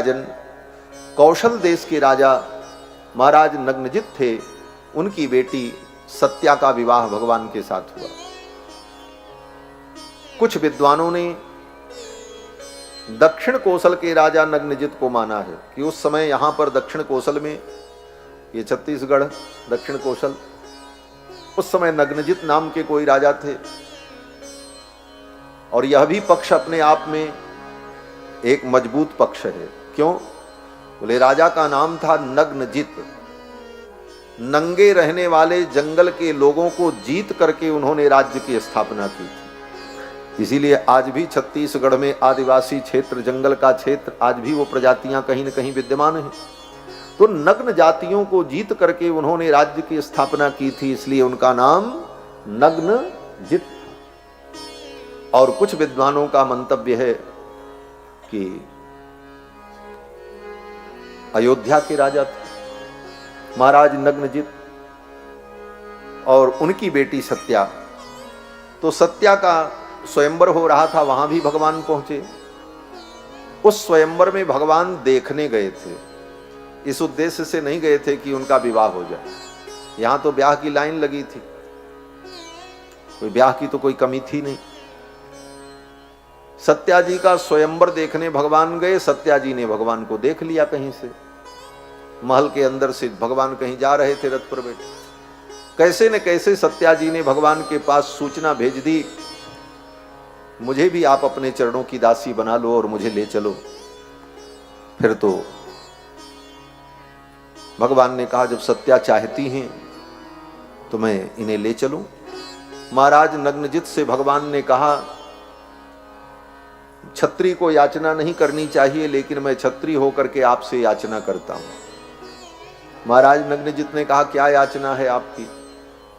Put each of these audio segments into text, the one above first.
राजन कौशल देश के राजा महाराज नग्नजित थे, उनकी बेटी सत्या का विवाह भगवान के साथ हुआ। कुछ विद्वानों ने दक्षिण कोसल के राजा नग्नजित को माना है कि उस समय यहां पर दक्षिण कोसल में, ये छत्तीसगढ़ दक्षिण कोसल, उस समय नग्नजित नाम के कोई राजा थे। और यह भी पक्ष अपने आप में एक मजबूत पक्ष है। क्यों? बोले राजा का नाम था नग्नजित। नंगे रहने वाले जंगल के लोगों को जीत करके उन्होंने राज्य की स्थापना की थी। इसीलिए आज भी छत्तीसगढ़ में आदिवासी क्षेत्र, जंगल का क्षेत्र, आज भी वो प्रजातियां कहीं न कहीं विद्यमान हैं। तो नग्न जातियों को जीत करके उन्होंने राज्य की स्थापना की थी, इसलिए उनका नाम नग्नजित था। और कुछ विद्वानों का मंतव्य है कि अयोध्या के राजा थे महाराज नग्नजित और उनकी बेटी सत्या। तो सत्या का स्वयंवर हो रहा था, वहां भी भगवान पहुंचे। उस स्वयंवर में भगवान देखने गए थे, इस उद्देश्य से नहीं गए थे कि उनका विवाह हो जाए। यहां तो ब्याह की लाइन लगी थी, कोई ब्याह की तो कोई कमी थी नहीं। सत्या जी का स्वयंवर देखने भगवान गए। सत्या जी ने भगवान को देख लिया कहीं से, महल के अंदर से भगवान कहीं जा रहे थे रथ पर बैठे। कैसे न कैसे सत्या जी ने भगवान के पास सूचना भेज दी, मुझे भी आप अपने चरणों की दासी बना लो और मुझे ले चलो। फिर तो भगवान ने कहा, जब सत्या चाहती हैं तो मैं इन्हें ले चलूं। महाराज नग्नजित से भगवान ने कहा, छत्री को याचना नहीं करनी चाहिए, लेकिन मैं छत्री होकर के आपसे याचना करता हूं। महाराज नग्नजित ने कहा, क्या याचना है आपकी?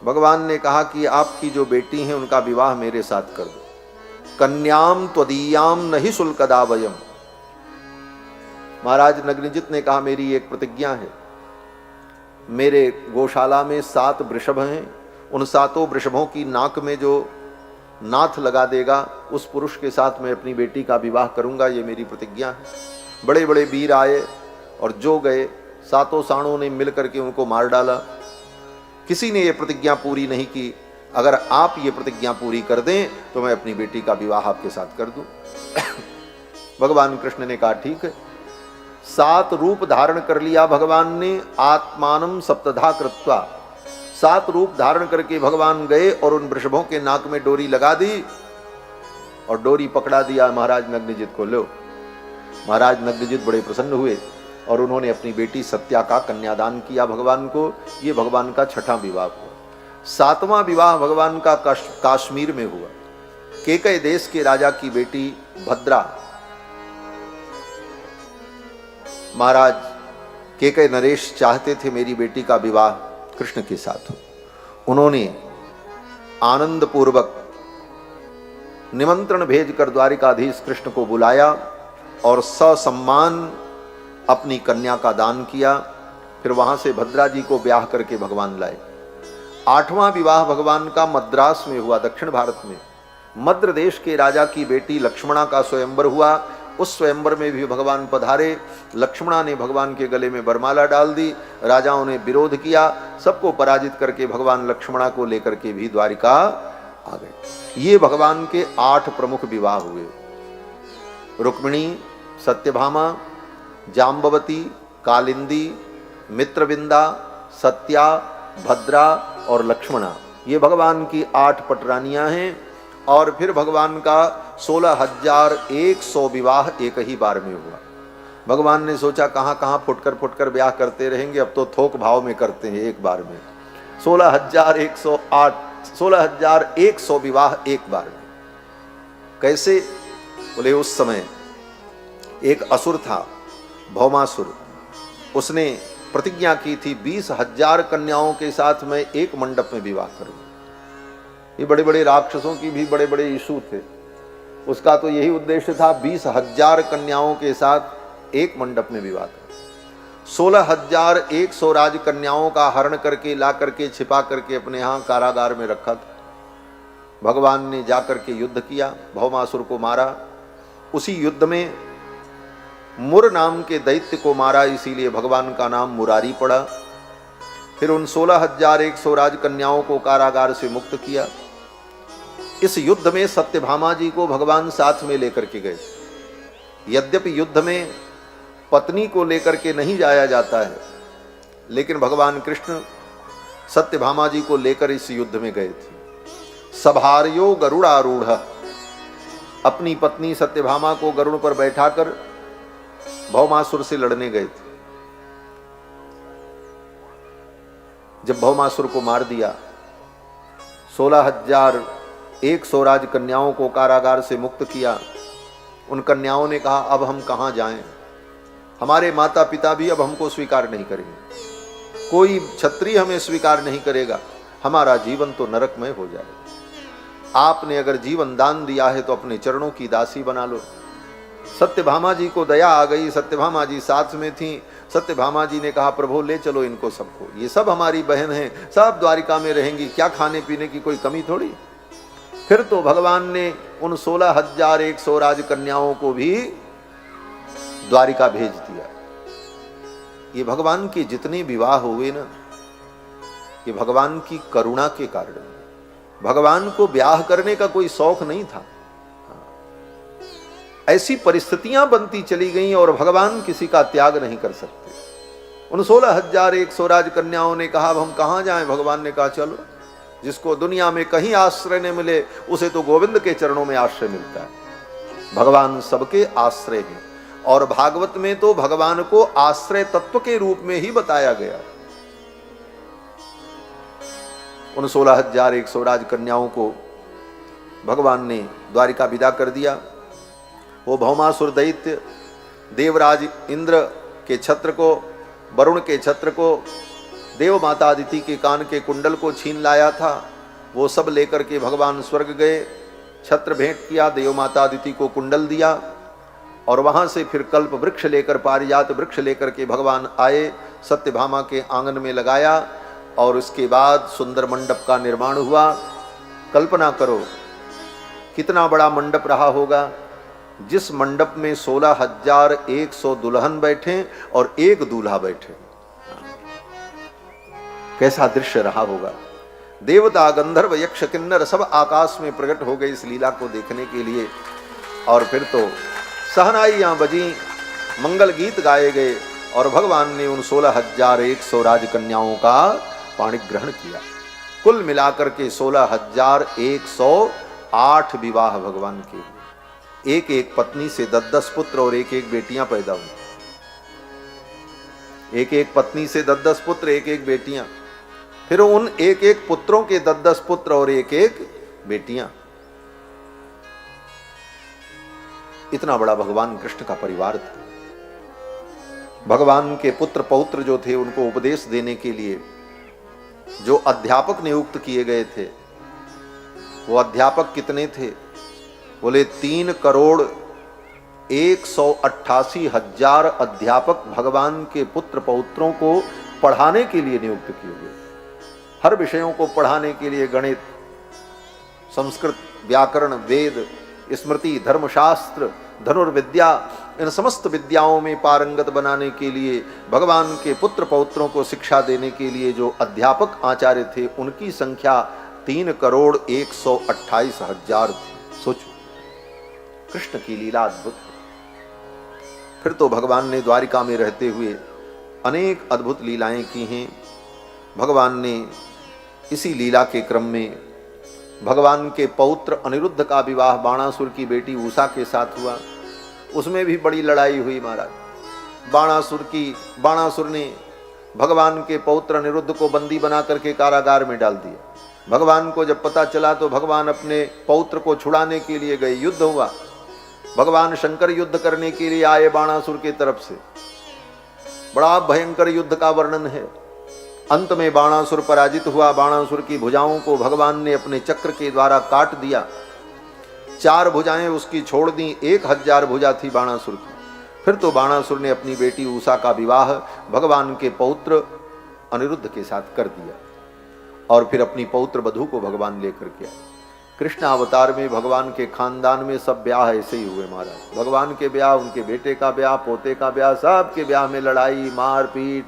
भगवान ने कहा कि आपकी जो बेटी है उनका विवाह मेरे साथ कर दो। कन्याम त्वदीयाम नहीं शुल्कदा वयम। महाराज नग्नजित ने कहा, मेरी एक प्रतिज्ञा है, मेरे गौशाला में 7 वृषभ हैं, उन 7 वृषभों की नाक में जो नाथ लगा देगा उस पुरुष के साथ मैं अपनी बेटी का विवाह करूंगा, ये मेरी प्रतिज्ञा है। बड़े बड़े वीर आए और जो गए, 7 साणों ने मिल करके उनको मार डाला। किसी ने ये प्रतिज्ञा पूरी नहीं की। अगर आप ये प्रतिज्ञा पूरी कर दें तो मैं अपनी बेटी का विवाह आपके साथ कर दूं। भगवान कृष्ण ने कहा, ठीक है। 7 रूप धारण कर लिया भगवान ने, आत्मानम सप्तधा कृत्वा। 7 रूप धारण करके भगवान गए और उन वृषभों के नाक में डोरी लगा दी और डोरी पकड़ा दिया महाराज नग्नजित को। लो, महाराज नग्नजित बड़े प्रसन्न हुए और उन्होंने अपनी बेटी सत्या का कन्यादान किया भगवान को। ये भगवान का 6वां विवाह हुआ। 7वां विवाह भगवान का कश्मीर में हुआ। केकय देश के राजा की बेटी भद्रा, महाराज केकय नरेश चाहते थे मेरी बेटी का विवाह कृष्ण के साथ हो। उन्होंने आनंद पूर्वक निमंत्रण भेजकर द्वारिकाधीश कृष्ण को बुलाया और ससम्मान अपनी कन्या का दान किया। फिर वहां से भद्रा जी को ब्याह करके भगवान लाए। 8वां विवाह भगवान का मद्रास में हुआ, दक्षिण भारत में। मद्र देश के राजा की बेटी लक्ष्मणा का स्वयंवर हुआ। उस स्वयंवर में भी भगवान पधारे। लक्ष्मणा ने भगवान के गले में वरमाला डाल दी। राजाओं ने विरोध किया, सबको पराजित करके भगवान लक्ष्मणा को लेकर के भी द्वारिका आ गए। ये भगवान के 8 प्रमुख विवाह हुए। रुक्मिणी, सत्यभामा, जाम्बवती, कालिंदी, मित्रविंदा, सत्या, भद्रा और लक्ष्मणा, ये भगवान की 8 पटरानियां हैं। और फिर भगवान का 16,100 विवाह एक ही बार में हुआ। भगवान ने सोचा कहाँ कहाँ फुटकर ब्याह करते रहेंगे, अब तो थोक भाव में करते हैं एक बार में। 16,100 विवाह एक बार में। कैसे? बोले उस समय एक असुर था, भौमासुर। उसने प्रतिज्ञा की थी 20,000 कन्याओं के साथ मैं एक मंडप में विवाह करूं। ये बड़े बड़े राक्षसों की भी बड़े बड़े इशू थे। उसका तो यही उद्देश्य था 20,000 कन्याओं के साथ एक मंडप में विवाह कर। 16,100 राजकन्याओं का हरण करके ला करके छिपा करके अपने यहाँ कारागार में रखा था। भगवान ने जाकर के युद्ध किया, भौमासुर को मारा। उसी युद्ध में मुर नाम के दैत्य को मारा, इसीलिए भगवान का नाम मुरारी पड़ा। फिर उन 16,100 राजकन्याओं को कारागार से मुक्त किया। इस युद्ध में सत्यभामा जी को भगवान साथ में लेकर के गए। यद्यपि युद्ध में पत्नी को लेकर के नहीं जाया जाता है, लेकिन भगवान कृष्ण सत्यभामा जी को लेकर इस युद्ध में गए थे। सभार्यो गरुड़ारूढ़, अपनी पत्नी सत्यभामा को गरुड़ पर बैठाकर भौमासुर से लड़ने गए थे। जब भौमासुर को मार दिया, 16,100 राजकन्याओं को कारागार से मुक्त किया। उन कन्याओं ने कहा, अब हम कहां जाएं? हमारे माता पिता भी अब हमको स्वीकार नहीं करेंगे, कोई क्षत्रिय हमें स्वीकार नहीं करेगा, हमारा जीवन तो नरकमय हो जाएगा। आपने अगर जीवन दान दिया है तो अपने चरणों की दासी बना लो। सत्यभामा जी को दया आ गई। सत्यभामा जी साथ में थी। सत्यभामा जी ने कहा, प्रभु ले चलो इनको सबको, ये सब हमारी बहन हैं, सब द्वारिका में रहेंगी, क्या खाने पीने की कोई कमी थोड़ी। फिर तो भगवान ने उन 16,100 राजकन्याओं को भी द्वारिका भेज दिया। ये भगवान के जितने विवाह हुए ना, ये भगवान की करुणा के कारण। भगवान को ब्याह करने का कोई शौक नहीं था, ऐसी परिस्थितियां बनती चली गईं और भगवान किसी का त्याग नहीं कर सकते। उन 16,100 राजकन्याओं ने कहा, अब हम कहां जाएं? भगवान ने कहा, चलो, जिसको दुनिया में कहीं आश्रय न मिले उसे तो गोविंद के चरणों में आश्रय मिलता है। भगवान सबके आश्रय हैं और भागवत में तो भगवान को आश्रय तत्व के रूप में ही बताया गया। उन 16,100 राजकन्याओं को भगवान ने द्वारिका विदा कर दिया। वो भौमासुर दैत्य देवराज इंद्र के छत्र को, वरुण के छत्र को, देव माता अदिति के कान के कुंडल को छीन लाया था, वो सब लेकर के भगवान स्वर्ग गए। छत्र भेंट किया, देव माता अदिति को कुंडल दिया और वहां से फिर कल्प वृक्ष लेकर, पारिजात वृक्ष लेकर के भगवान आए, सत्यभामा के आंगन में लगाया और उसके बाद सुंदर मंडप का निर्माण हुआ। कल्पना करो कितना बड़ा मंडप रहा होगा, जिस मंडप में 16,100 दुल्हन बैठे और एक दूल्हा बैठे। कैसा दृश्य रहा होगा। देवता, गंधर्व, यक्ष, किन्नर सब आकाश में प्रकट हो गए इस लीला को देखने के लिए। और फिर तो सहनाइयां बजी, मंगल गीत गाए गए और भगवान ने उन 16,100 राजकन्याओं का पाणी ग्रहण किया। कुल मिलाकर के 16,108 विवाह भगवान के। एक एक पत्नी से 10-10 पुत्र और एक एक बेटियां पैदा हुई। एक एक पत्नी से 10-10 पुत्र, एक एक बेटियां। फिर उन एक एक पुत्रों के 10-10 पुत्र और एक एक बेटियां। इतना बड़ा भगवान कृष्ण का परिवार था। भगवान के पुत्र पौत्र जो थे उनको उपदेश देने के लिए जो अध्यापक नियुक्त किए गए थे, वो अध्यापक कितने थे? बोले 3,188,000 अध्यापक भगवान के पुत्र पौत्रों को पढ़ाने के लिए नियुक्त किए गए। हर विषयों को पढ़ाने के लिए, गणित, संस्कृत, व्याकरण, वेद, स्मृति, धर्मशास्त्र, धनुर्विद्या, इन समस्त विद्याओं में पारंगत बनाने के लिए, भगवान के पुत्र पौत्रों को शिक्षा देने के लिए जो अध्यापक आचार्य थे, उनकी संख्या 3,128,000 थी। सोचो, कृष्ण की लीला अद्भुत है। फिर तो भगवान ने द्वारिका में रहते हुए अनेक अद्भुत लीलाएं की हैं। भगवान ने इसी लीला के क्रम में भगवान के पौत्र अनिरुद्ध का विवाह बाणासुर की बेटी उषा के साथ हुआ। उसमें भी बड़ी लड़ाई हुई महाराज। बाणासुर ने भगवान के पौत्र अनिरुद्ध को बंदी बना करके कारागार में डाल दिया। भगवान को जब पता चला तो भगवान अपने पौत्र को छुड़ाने के लिए गए। युद्ध हुआ। भगवान शंकर युद्ध करने के लिए आए बाणासुर की तरफ से। बड़ा भयंकर युद्ध का वर्णन है। अंत में बाणासुर पराजित हुआ। बाणासुर की भुजाओं को भगवान ने अपने चक्र के द्वारा काट दिया। 4 भुजाएं उसकी छोड़ दी। 1,000 भुजा थी बाणासुर की। फिर तो बाणासुर ने अपनी बेटी उषा का विवाह भगवान के पौत्र अनिरुद्ध के साथ कर दिया और फिर अपनी पौत्र वधू को भगवान लेकर के आए। कृष्ण अवतार में भगवान के खानदान में सब ब्याह ऐसे ही हुए महाराज। भगवान के ब्याह, उनके बेटे का ब्याह, पोते का ब्याह, सब के ब्याह में लड़ाई मारपीट,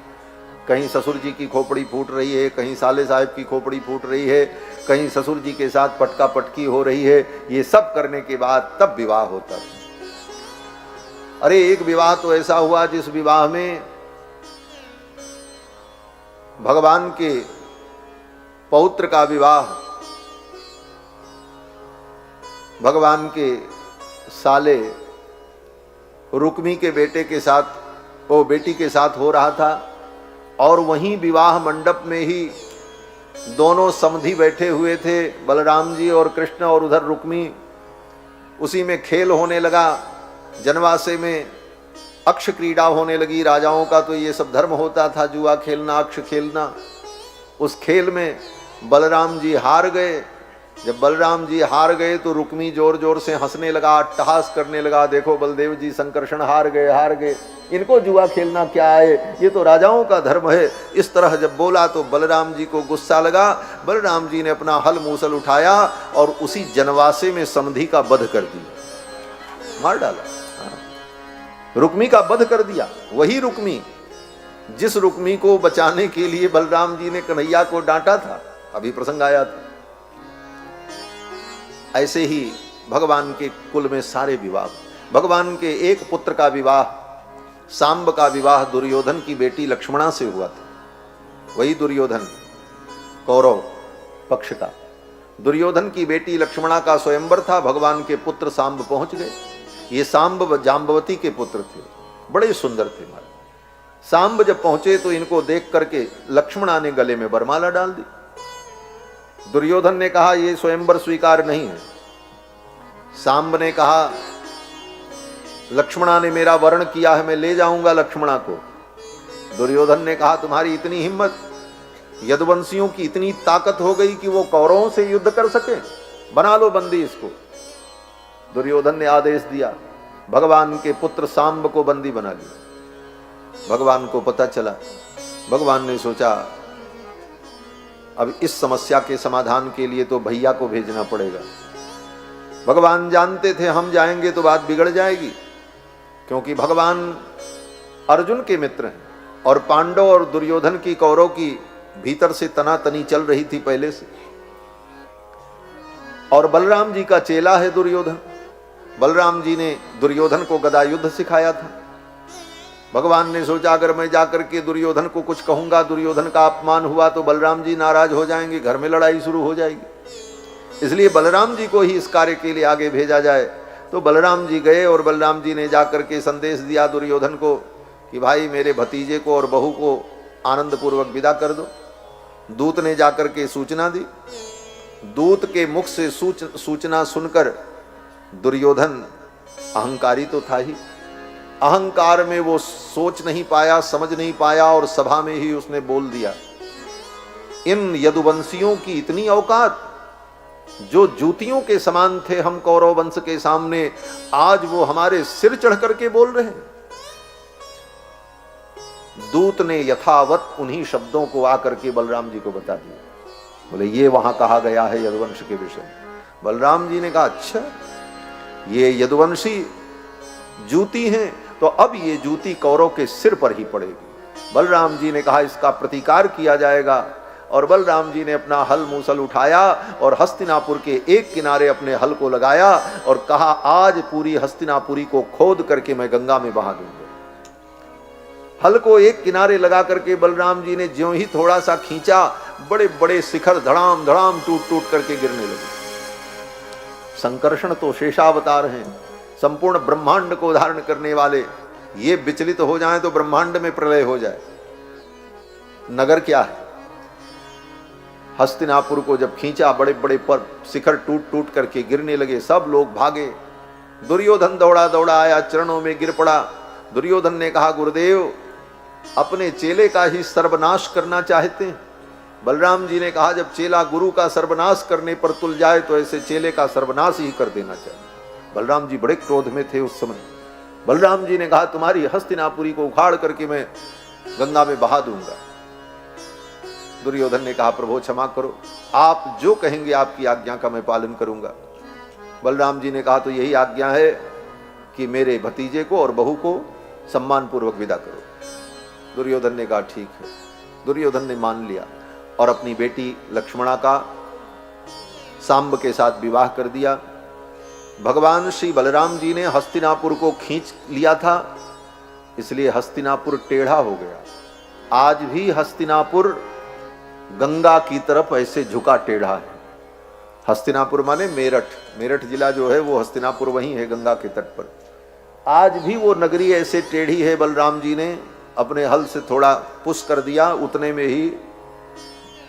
कहीं ससुर जी की खोपड़ी फूट रही है, कहीं साले साहब की खोपड़ी फूट रही है, कहीं ससुर जी के साथ पटका पटकी हो रही है। ये सब करने के बाद तब विवाह होता था। अरे एक विवाह तो ऐसा हुआ जिस विवाह में भगवान के पौत्र का विवाह भगवान के साले रुक्मी के बेटे के साथ, वो बेटी के साथ हो रहा था। और वहीं विवाह मंडप में ही दोनों समधी बैठे हुए थे, बलराम जी और कृष्ण, और उधर रुक्मी। उसी में खेल होने लगा। जनवासे में अक्ष क्रीड़ा होने लगी। राजाओं का तो ये सब धर्म होता था, जुआ खेलना, अक्ष खेलना। उस खेल में बलराम जी हार गए। जब बलराम जी हार गए तो रुक्मी जोर जोर से हंसने लगा, अट्टहास करने लगा, देखो बलदेव जी संकर्षण हार गए, इनको जुआ खेलना क्या है, ये तो राजाओं का धर्म है। इस तरह जब बोला तो बलराम जी को गुस्सा लगा। बलराम जी ने अपना हल मूसल उठाया और उसी जनवासे में समधी का वध कर दिया, मार डाला, रुक्मी का वध कर दिया। वही रुक्मी जिस रुक्मी को बचाने के लिए बलराम जी ने कन्हैया को डांटा था, अभी प्रसंग आया था। ऐसे ही भगवान के कुल में सारे विवाह। भगवान के एक पुत्र का विवाह, सांब का विवाह दुर्योधन की बेटी लक्ष्मणा से हुआ था। वही दुर्योधन, कौरव पक्ष का। दुर्योधन की बेटी लक्ष्मणा का स्वयंवर था। भगवान के पुत्र सांब पहुंच गए। ये सांब जाम्बवती के पुत्र थे, बड़े सुंदर थे। सांब जब पहुंचे तो इनको देख करके लक्ष्मणा ने गले में वरमाला डाल दी। दुर्योधन ने कहा ये स्वयंवर स्वीकार नहीं है। सांब ने कहा लक्ष्मणा ने मेरा वर्ण किया है, मैं ले जाऊंगा लक्ष्मणा को। दुर्योधन ने कहा तुम्हारी इतनी हिम्मत, यदुवंशियों की इतनी ताकत हो गई कि वो कौरवों से युद्ध कर सके, बना लो बंदी इसको। दुर्योधन ने आदेश दिया, भगवान के पुत्र सांब को बंदी बना लिया। भगवान को पता चला। भगवान ने सोचा अब इस समस्या के समाधान के लिए तो भैया को भेजना पड़ेगा। भगवान जानते थे हम जाएंगे तो बात बिगड़ जाएगी, क्योंकि भगवान अर्जुन के मित्र हैं और पांडव और दुर्योधन की, कौरव की भीतर से तनातनी चल रही थी पहले से। और बलराम जी का चेला है दुर्योधन। बलराम जी ने दुर्योधन को गदा युद्ध सिखाया था। भगवान ने सोचा अगर मैं जाकर के दुर्योधन को कुछ कहूंगा, दुर्योधन का अपमान हुआ तो बलराम जी नाराज हो जाएंगे, घर में लड़ाई शुरू हो जाएगी। इसलिए बलराम जी को ही इस कार्य के लिए आगे भेजा जाए। तो बलराम जी गए और बलराम जी ने जाकर के संदेश दिया दुर्योधन को कि भाई मेरे भतीजे को और बहू को आनंद पूर्वक विदा कर दो। दूत ने जाकर के सूचना दी। दूत के मुख से सूचना सुनकर दुर्योधन अहंकारी तो था ही, अहंकार में वो सोच नहीं पाया, समझ नहीं पाया और सभा में ही उसने बोल दिया, इन यदुवंशियों की इतनी औकात, जो जूतियों के समान थे हम कौरव वंश के सामने, आज वो हमारे सिर चढ़ करके बोल रहे हैं। दूत ने यथावत उन्हीं शब्दों को आकर के बलराम जी को बता दिया। बोले ये वहां कहा गया है यदुवंश के विषय में। बलराम जी ने कहा अच्छा ये यदुवंशी जूती हैं, तो अब ये जूती कौरव के सिर पर ही पड़ेगी। बलराम जी ने कहा इसका प्रतिकार किया जाएगा। और बलराम जी ने अपना हल मूसल उठाया और हस्तिनापुर के एक किनारे अपने हल को लगाया और कहा आज पूरी हस्तिनापुरी को खोद करके मैं गंगा में बहा दूंगा। हल को एक किनारे लगा करके बलराम जी ने ज्यों ही थोड़ा सा खींचा, बड़े बड़े शिखर धड़ाम धड़ाम टूट टूट करके गिरने लगे। संकर्षण तो शेषावतार हैं, संपूर्ण ब्रह्मांड को धारण करने वाले, ये विचलित हो जाएं तो ब्रह्मांड में प्रलय हो जाए। नगर क्या है, हस्तिनापुर को जब खींचा बड़े बड़े पर शिखर टूट टूट करके गिरने लगे। सब लोग भागे। दुर्योधन दौड़ा दौड़ा आया, चरणों में गिर पड़ा। दुर्योधन ने कहा गुरुदेव अपने चेले का ही सर्वनाश करना चाहते हैं। बलराम जी ने कहा जब चेला गुरु का सर्वनाश करने पर तुल जाए तो ऐसे चेले का सर्वनाश ही कर देना चाहिए। बलराम जी बड़े क्रोध में थे उस समय। बलराम जी ने कहा तुम्हारी हस्तिनापुरी को उखाड़ करके मैं गंगा में बहा दूंगा। दुर्योधन ने कहा प्रभु क्षमा करो, आप जो कहेंगे आपकी आज्ञा का मैं पालन करूंगा। बलराम जी ने कहा तो यही आज्ञा है कि मेरे भतीजे को और बहू को सम्मान पूर्वक विदा करो। दुर्योधन ने कहा ठीक है। दुर्योधन ने मान लिया और अपनी बेटी लक्ष्मणा का सांब के साथ विवाह कर दिया। भगवान श्री बलराम जी ने हस्तिनापुर को खींच लिया था, इसलिए हस्तिनापुर टेढ़ा हो गया। आज भी हस्तिनापुर गंगा की तरफ ऐसे झुका टेढ़ा है। हस्तिनापुर माने मेरठ, मेरठ जिला जो है वो हस्तिनापुर वहीं है गंगा के तट पर। आज भी वो नगरी ऐसे टेढ़ी है, बलराम जी ने अपने हल से थोड़ा पुश कर दिया, उतने में ही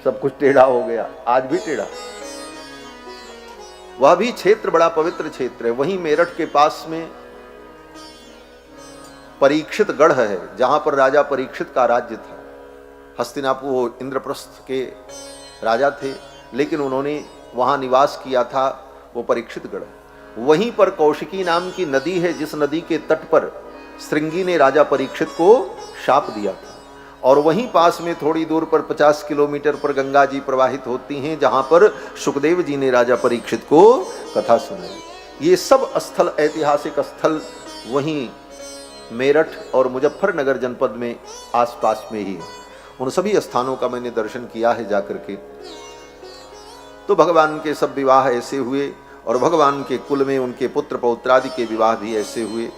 सब कुछ टेढ़ा हो गया। आज भी टेढ़ा। वह भी क्षेत्र बड़ा पवित्र क्षेत्र है। वहीं मेरठ के पास में परीक्षित गढ़ है, जहां पर राजा परीक्षित का राज्य था। हस्तिनापुर वो इंद्रप्रस्थ के राजा थे, लेकिन उन्होंने वहां निवास किया था, वो परीक्षित गढ़। वहीं पर कौशिकी नाम की नदी है, जिस नदी के तट पर श्रृंगी ने राजा परीक्षित को शाप दिया था। और वहीं पास में थोड़ी दूर पर 50 किलोमीटर पर गंगा जी प्रवाहित होती हैं, जहां पर सुखदेव जी ने राजा परीक्षित को कथा सुनाई। ये सब स्थल, ऐतिहासिक स्थल वहीं मेरठ और मुजफ्फरनगर जनपद में आसपास में ही है। उन सभी स्थानों का मैंने दर्शन किया है जाकर के। तो भगवान के सब विवाह ऐसे हुए और भगवान के कुल में उनके पुत्र पौत्रादि के विवाह भी ऐसे हुए।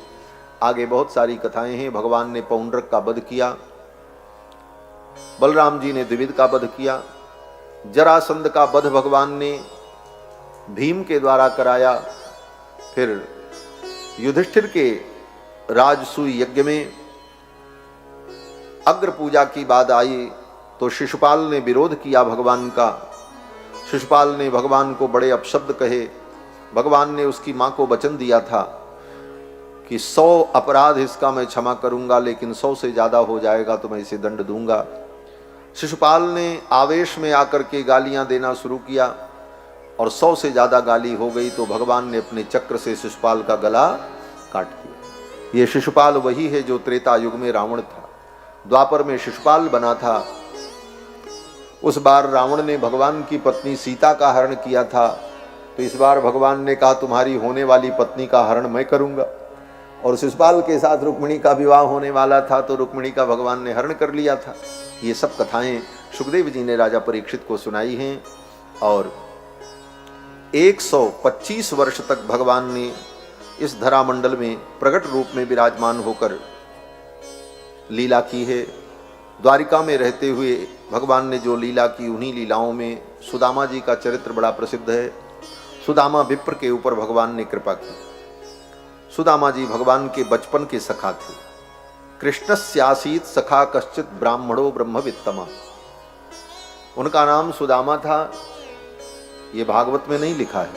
आगे बहुत सारी कथाएं हैं। भगवान ने पौंड्रक का वध किया, बलराम जी ने द्विविध का वध किया, जरासंध का वध भगवान ने भीम के द्वारा कराया। फिर युधिष्ठिर के राजसूय यज्ञ में अग्र पूजा की बात आई तो शिशुपाल ने विरोध किया भगवान का। शिशुपाल ने भगवान को बड़े अपशब्द कहे। भगवान ने उसकी मां को वचन दिया था कि 100 अपराध इसका मैं क्षमा करूंगा, लेकिन 100 से ज्यादा हो जाएगा तो मैं इसे दंड दूंगा। शिशुपाल ने आवेश में आकर के गालियां देना शुरू किया और 100 से ज्यादा गाली हो गई तो भगवान ने अपने चक्र से शिशुपाल का गला काट दिया। ये शिशुपाल वही है जो त्रेता युग में रावण था, द्वापर में शिशुपाल बना था। उस बार रावण ने भगवान की पत्नी सीता का हरण किया था, तो इस बार भगवान ने कहा तुम्हारी होने वाली पत्नी का हरण मैं करूंगा। और शिशुपाल के साथ रुक्मिणी का विवाह होने वाला था, तो रुक्मिणी का भगवान ने हरण कर लिया था। ये सब कथाएं सुखदेव जी ने राजा परीक्षित को सुनाई हैं। और 125 वर्ष तक भगवान ने इस धरामंडल में प्रकट रूप में विराजमान होकर लीला की है। द्वारिका में रहते हुए भगवान ने जो लीला की, उन्हीं लीलाओं में सुदामा जी का चरित्र बड़ा प्रसिद्ध है। सुदामा विप्र के ऊपर भगवान ने कृपा की। सुदामा जी भगवान के बचपन के सखा थे। कृष्णस्यासीत सखा कश्चित ब्राह्मणो ब्रह्मवित्तमा, उनका नाम सुदामा था। ये भागवत में नहीं लिखा है,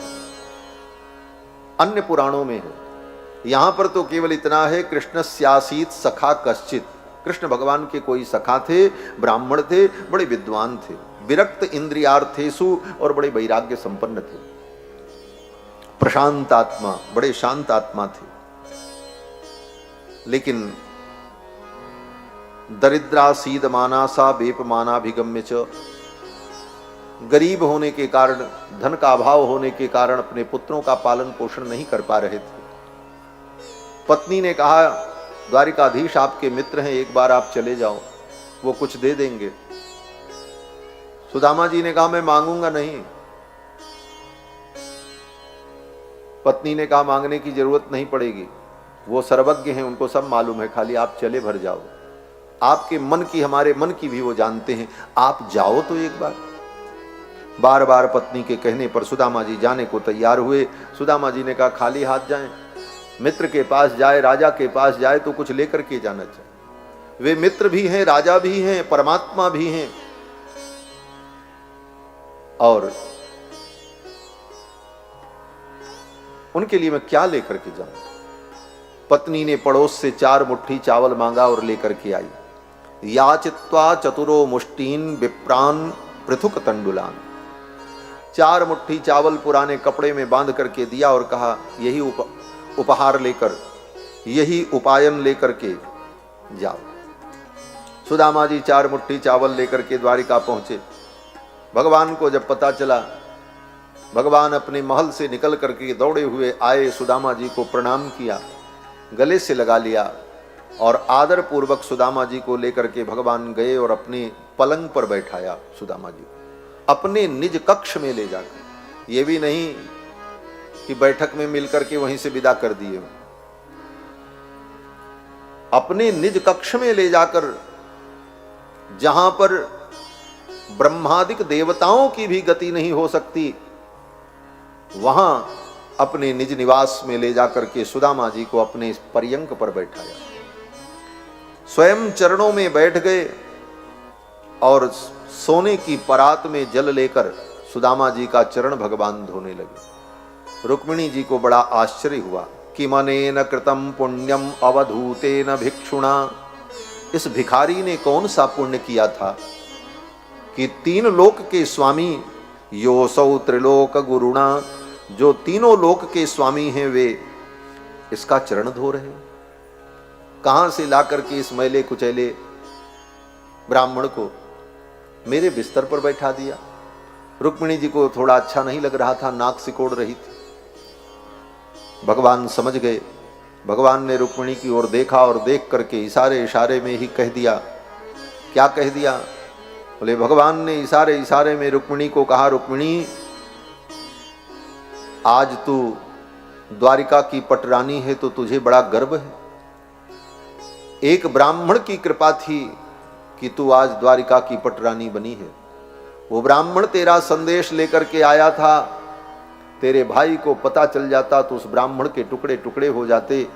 अन्य पुराणों में है। यहां पर तो केवल इतना है कृष्णस्यासीत सखा कश्चित। कृष्ण भगवान के कोई सखा थे, ब्राह्मण थे, बड़े विद्वान थे, विरक्त इंद्रियार्थेषु और बड़े वैराग्य संपन्न थे, प्रशांत आत्मा, बड़े शांत आत्मा थे। लेकिन दरिद्रासीद मानासा वेपमानाभिगम्य च, गरीब होने के कारण, धन का अभाव होने के कारण अपने पुत्रों का पालन पोषण नहीं कर पा रहे थे। पत्नी ने कहा द्वारिकाधीश आपके मित्र हैं, एक बार आप चले जाओ, वो कुछ दे देंगे। सुदामा जी ने कहा मैं मांगूंगा नहीं। पत्नी ने कहा मांगने की जरूरत नहीं पड़ेगी, वो सर्वज्ञ हैं, उनको सब मालूम है, खाली आप चले भर जाओ। आपके मन की, हमारे मन की भी वो जानते हैं, आप जाओ तो एक बार। बार बार पत्नी के कहने पर सुदामा जी जाने को तैयार हुए। सुदामा जी ने कहा खाली हाथ जाएं, मित्र के पास जाए, राजा के पास जाए तो कुछ लेकर के जाना चाहिए। वे मित्र भी हैं, राजा भी हैं, परमात्मा भी हैं, और उनके लिए मैं क्या लेकर के जाऊं। पत्नी ने पड़ोस से 4 मुट्ठी चावल मांगा और लेकर के आई। याचित्वा चतुरो मुष्टीन विप्रान पृथुक तंडुलान, 4 मुट्ठी चावल पुराने कपड़े में बांध करके दिया और कहा यही उपहार लेकर, यही उपायन लेकर के जाओ। सुदामा जी 4 मुट्ठी चावल लेकर के द्वारिका पहुंचे। भगवान को जब पता चला, भगवान अपने महल से निकल करके दौड़े हुए आए, सुदामा जी को प्रणाम किया, गले से लगा लिया और आदर पूर्वक सुदामा जी को लेकर के भगवान गए और अपने पलंग पर बैठाया सुदामा जी को, अपने निज कक्ष में ले जाकर। ये भी नहीं कि बैठक में मिलकर के वहीं से विदा कर दिए, अपने निज कक्ष में ले जाकर, जहां पर ब्रह्मादिक देवताओं की भी गति नहीं हो सकती, वहां अपने निज निवास में ले जाकर के सुदामा जी को अपने पर्यंक पर बैठाया, स्वयं चरणों में बैठ गए और सोने की परात में जल लेकर सुदामा जी का चरण भगवान धोने लगे। रुक्मिणी जी को बड़ा आश्चर्य हुआ कि मनेन कृतम पुण्यम अवधूतेन भिक्षुणा, इस भिखारी ने कौन सा पुण्य किया था कि तीन लोक के स्वामी, योसौ त्रिलोक गुरुणा, जो तीनों लोक के स्वामी हैं वे इसका चरण धो रहे हैं। कहां से लाकर के इस मैले कुचैले ब्राह्मण को मेरे बिस्तर पर बैठा दिया। रुक्मिणी जी को थोड़ा अच्छा नहीं लग रहा था, नाक सिकोड़ रही थी। भगवान समझ गए। भगवान ने रुक्मिणी की ओर देखा और देख करके इशारे इशारे में ही कह दिया। क्या कह दिया? बोले भगवान ने इशारे इशारे में रुक्मिणी को कहा, रुक्मिणी आज तू द्वारिका की पटरानी है तो तुझे बड़ा गर्व है। एक ब्राह्मण की कृपा थी कि तू आज द्वारिका की पटरानी बनी है। वो ब्राह्मण तेरा संदेश लेकर के आया था, तेरे भाई को पता चल जाता तो उस ब्राह्मण के टुकड़े टुकड़े हो जाते,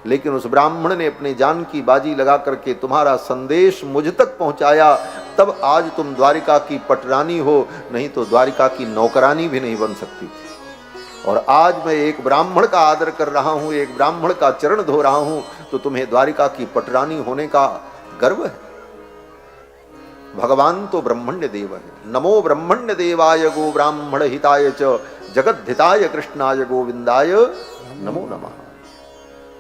लेकिन उस ब्राह्मण ने अपने जान की बाजी लगा करके तुम्हारा संदेश मुझ तक पहुंचाया, तब आज तुम द्वारिका की पटरानी हो, नहीं तो द्वारिका की नौकरानी भी नहीं बन सकती थी। और आज मैं एक ब्राह्मण का आदर कर रहा हूं, एक ब्राह्मण का चरण धो रहा हूं, तो तुम्हें द्वारिका की पटरानी होने का गर्व है। भगवान तो ब्रह्मण्य देव है। नमो ब्रह्मण्य देवाय गो ब्राह्मण हिताय च जगद्धिताय कृष्णाय गोविंदाय नमो नमः।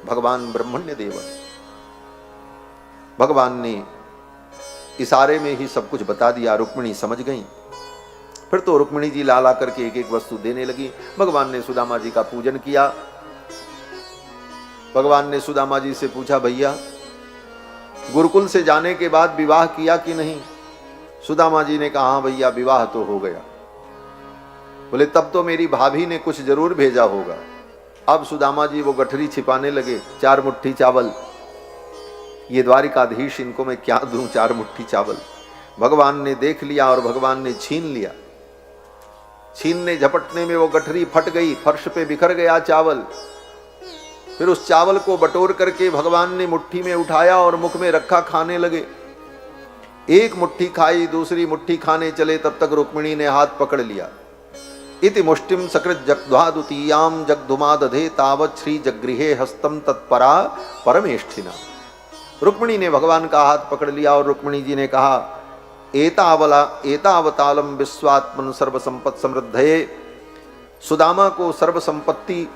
भगवान ब्रह्मण्य देव है। भगवान ने इशारे में ही सब कुछ बता दिया। रुक्मिणी समझ गई। फिर तो रुक्मिणी जी ला ला करके एक एक वस्तु देने लगी। भगवान ने सुदामा जी का पूजन किया। भगवान ने सुदामा जी से पूछा, भैया गुरुकुल से जाने के बाद विवाह किया कि नहीं? सुदामा जी ने कहा, हाँ भैया विवाह तो हो गया। बोले तब तो मेरी भाभी ने कुछ जरूर भेजा होगा। अब सुदामा जी वो गठरी छिपाने लगे। 4 मुट्ठी चावल, ये द्वारिकाधीश, इनको मैं क्या दूं 4 मुट्ठी चावल। भगवान ने देख लिया और भगवान ने छीन लिया। छीनने झपटने में वो गठरी फट गई, फर्श पे बिखर गया चावल। फिर उस चावल को बटोर करके भगवान ने मुट्ठी में उठाया और मुख में रखा, खाने लगे। एक मुट्ठी खाई, दूसरी मुट्ठी खाने चले, तब तक रुक्मिणी ने हाथ पकड़ लिया। इति मुष्टिम सकृत जग्ध्वा द्वितीयाम जग्धुमा दधे तावत श्री जगृहे हस्तम तत्परा परमेष्ठिना। रुक्मिणी ने भगवान का हाथ पकड़ लिया और रुक्मिणी जी ने कहा, एतावतालम विश्वात्मन सर्वसंपत् समृद्धये। सुदामा को सर्व संपत्ति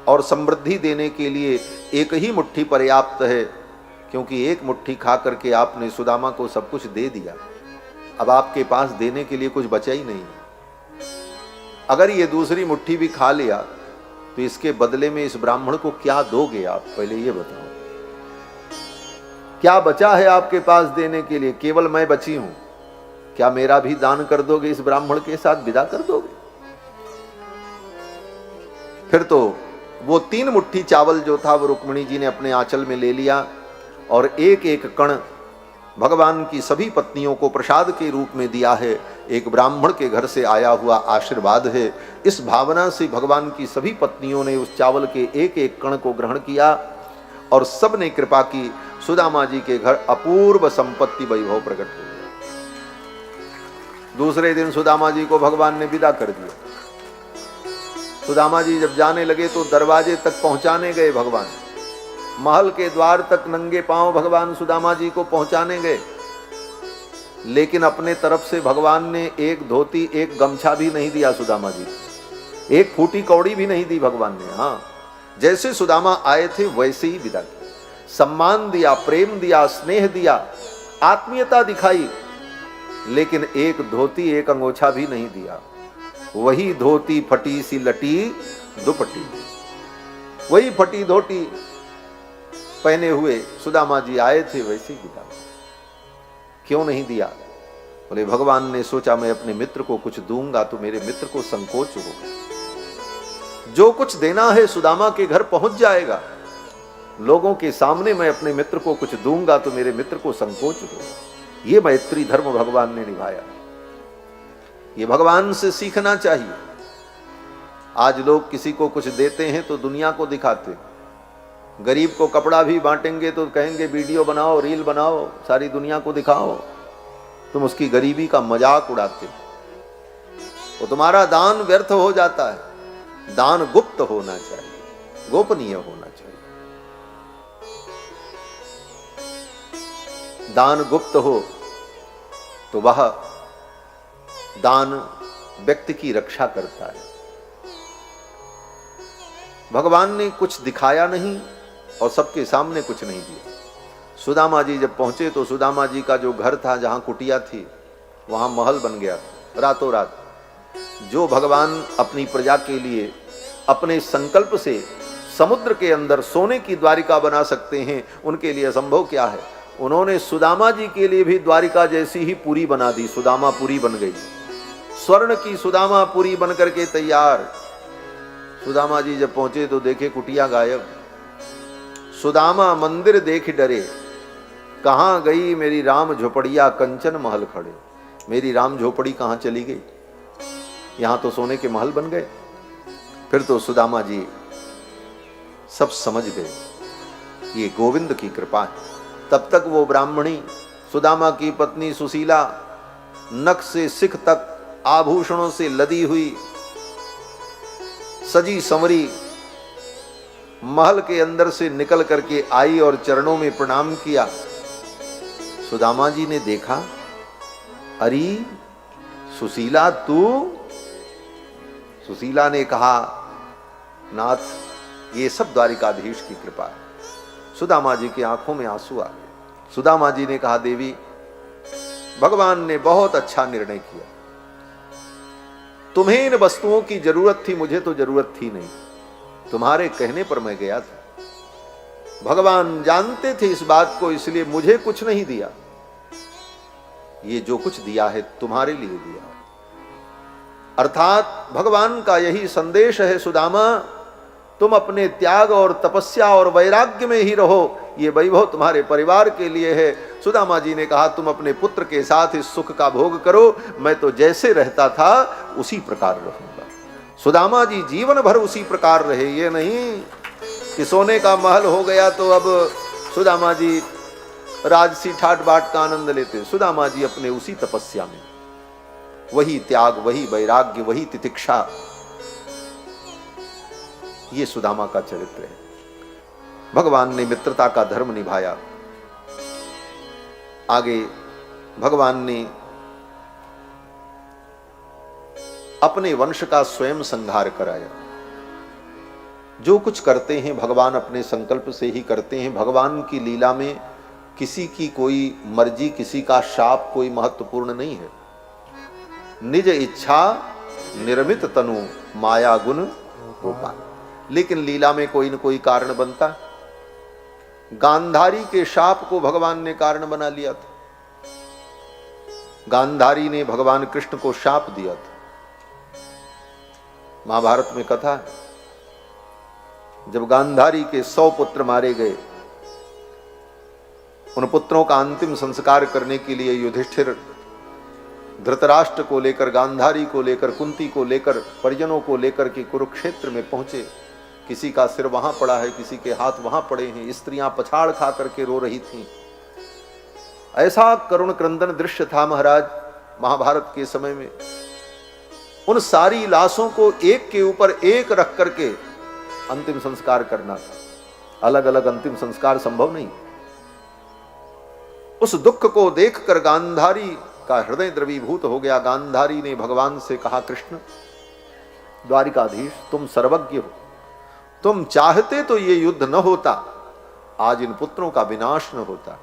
और समृद्धि देने के लिए एक ही मुट्ठी पर्याप्त है, क्योंकि एक मुट्ठी खा करके आपने सुदामा को सब कुछ दे दिया। अब आपके पास देने के लिए कुछ बचा ही नहीं। अगर ये दूसरी मुट्ठी भी खा लिया तो इसके बदले में इस ब्राह्मण को क्या दोगे आप? पहले ये बताओ, क्या बचा है आपके पास देने के लिए? केवल मैं बची हूं। क्या मेरा भी दान कर दोगे? इस ब्राह्मण के साथ विदा कर दोगे? फिर तो वो 3 मुट्ठी चावल जो था वो रुक्मिणी जी ने अपने आंचल में ले लिया और एक एक कण भगवान की सभी पत्नियों को प्रसाद के रूप में दिया है। एक ब्राह्मण के घर से आया हुआ आशीर्वाद है। इस भावना से भगवान की सभी पत्नियों ने उस चावल के एक एक कण को ग्रहण किया और सब ने कृपा की। सुदामा जी के घर अपूर्व संपत्ति वैभव प्रकट हो गया। दूसरे दिन सुदामा जी को भगवान ने विदा कर दिया। सुदामा जी जब जाने लगे तो दरवाजे तक पहुंचाने गए भगवान। महल के द्वार तक नंगे पांव भगवान सुदामा जी को पहुंचाने गए, लेकिन अपने तरफ से भगवान ने एक धोती एक गमछा भी नहीं दिया सुदामा जी, एक फूटी कौड़ी भी नहीं दी भगवान ने। हाँ, जैसे सुदामा आए थे वैसे ही विदा किया। सम्मान दिया, प्रेम दिया, स्नेह दिया, आत्मीयता दिखाई। लेकिन एक धोती एक अंगोछा भी नहीं दिया। वही धोती फटी सी लटी दुपट्टी, वही फटी धोती पहने हुए सुदामा जी आए थे, वैसे ही विदा। क्यों नहीं दिया? बोले भगवान ने सोचा मैं अपने मित्र को कुछ दूंगा तो मेरे मित्र को संकोच होगा। जो कुछ देना है सुदामा के घर पहुंच जाएगा, लोगों के सामने मैं अपने मित्र को कुछ दूंगा तो मेरे मित्र को संकोच होगा। ये मैत्री धर्म भगवान ने निभाया। ये भगवान से सीखना चाहिए। आज लोग किसी को कुछ देते हैं तो दुनिया को दिखाते हैं। गरीब को कपड़ा भी बांटेंगे तो कहेंगे वीडियो बनाओ, रील बनाओ, सारी दुनिया को दिखाओ। तुम उसकी गरीबी का मजाक उड़ाते हो, वो तुम्हारा दान व्यर्थ हो जाता है। दान गुप्त होना चाहिए, गोपनीय होना चाहिए। दान गुप्त हो तो वह दान व्यक्ति की रक्षा करता है। भगवान ने कुछ दिखाया नहीं और सबके सामने कुछ नहीं दिया। सुदामा जी जब पहुंचे तो सुदामा जी का जो घर था, जहां कुटिया थी, वहां महल बन गया रातों रात। जो भगवान अपनी प्रजा के लिए अपने संकल्प से समुद्र के अंदर सोने की द्वारिका बना सकते हैं, उनके लिए असंभव क्या है। उन्होंने सुदामा जी के लिए भी द्वारिका जैसी ही पुरी बना दी। सुदामा पुरी बन गई, स्वर्ण की सुदामा पुरी बन करके तैयार। सुदामा जी जब पहुंचे तो देखे कुटिया गायब। सुदामा मंदिर देख डरे, कहां गई मेरी राम झोपड़िया, कंचन महल खड़े। मेरी राम झोपड़ी कहां चली गई? यहां तो सोने के महल बन गए। फिर तो सुदामा जी सब समझ गए, ये गोविंद की कृपा है। तब तक वो ब्राह्मणी सुदामा की पत्नी सुशीला नख से सिख तक आभूषणों से लदी हुई, सजी संवरी महल के अंदर से निकल करके आई और चरणों में प्रणाम किया। सुदामा जी ने देखा, अरे सुशीला तू? सुशीला ने कहा, नाथ ये सब द्वारिकाधीश की कृपा है। सुदामा जी की आंखों में आंसू आ गए। सुदामा जी ने कहा, देवी भगवान ने बहुत अच्छा निर्णय किया। तुम्हें इन वस्तुओं की जरूरत थी, मुझे तो जरूरत थी नहीं। तुम्हारे कहने पर मैं गया था। भगवान जानते थे इस बात को, इसलिए मुझे कुछ नहीं दिया। ये जो कुछ दिया है तुम्हारे लिए दिया। अर्थात भगवान का यही संदेश है, सुदामा तुम अपने त्याग और तपस्या और वैराग्य में ही रहो। ये वैभव तुम्हारे परिवार के लिए है। सुदामा जी ने कहा, तुम अपने पुत्र के साथ इस सुख का भोग करो, मैं तो जैसे रहता था उसी प्रकार रहूंगा। सुदामा जी जीवन भर उसी प्रकार रहे। ये नहीं कि सोने का महल हो गया तो अब सुदामा जी राजसी ठाट बाट का आनंद लेते। सुदामा जी अपने उसी तपस्या में, वही त्याग, वही वैराग्य, वही तितिक्षा, ये सुदामा का चरित्र है। भगवान ने मित्रता का धर्म निभाया। आगे भगवान ने अपने वंश का स्वयं संहार कराया। जो कुछ करते हैं भगवान अपने संकल्प से ही करते हैं। भगवान की लीला में किसी की कोई मर्जी, किसी का शाप कोई महत्वपूर्ण नहीं है। निज इच्छा निर्मित तनु माया गुण गोपाल। लेकिन लीला में कोई न कोई कारण बनता। गांधारी के शाप को भगवान ने कारण बना लिया था। गांधारी ने भगवान कृष्ण को शाप दिया था। महाभारत में कथा है, जब गांधारी के 100 पुत्र मारे गए, उन पुत्रों का अंतिम संस्कार करने के लिए युधिष्ठिर धृतराष्ट्र को लेकर, गांधारी को लेकर, कुंती को लेकर, परिजनों को लेकर के कुरुक्षेत्र में पहुंचे। किसी का सिर वहां पड़ा है, किसी के हाथ वहां पड़े हैं। स्त्रियां पछाड़ खा करके रो रही थीं। ऐसा करुण क्रंदन दृश्य था महाराज महाभारत के समय में। उन सारी लाशों को एक के ऊपर एक रख करके अंतिम संस्कार करना था। अलग अलग अंतिम संस्कार संभव नहीं। उस दुख को देखकर गांधारी का हृदय द्रवीभूत हो गया। गांधारी ने भगवान से कहा, कृष्ण द्वारिकाधीश तुम सर्वज्ञ हो, तुम चाहते तो ये युद्ध न होता, आज इन पुत्रों का विनाश न होता।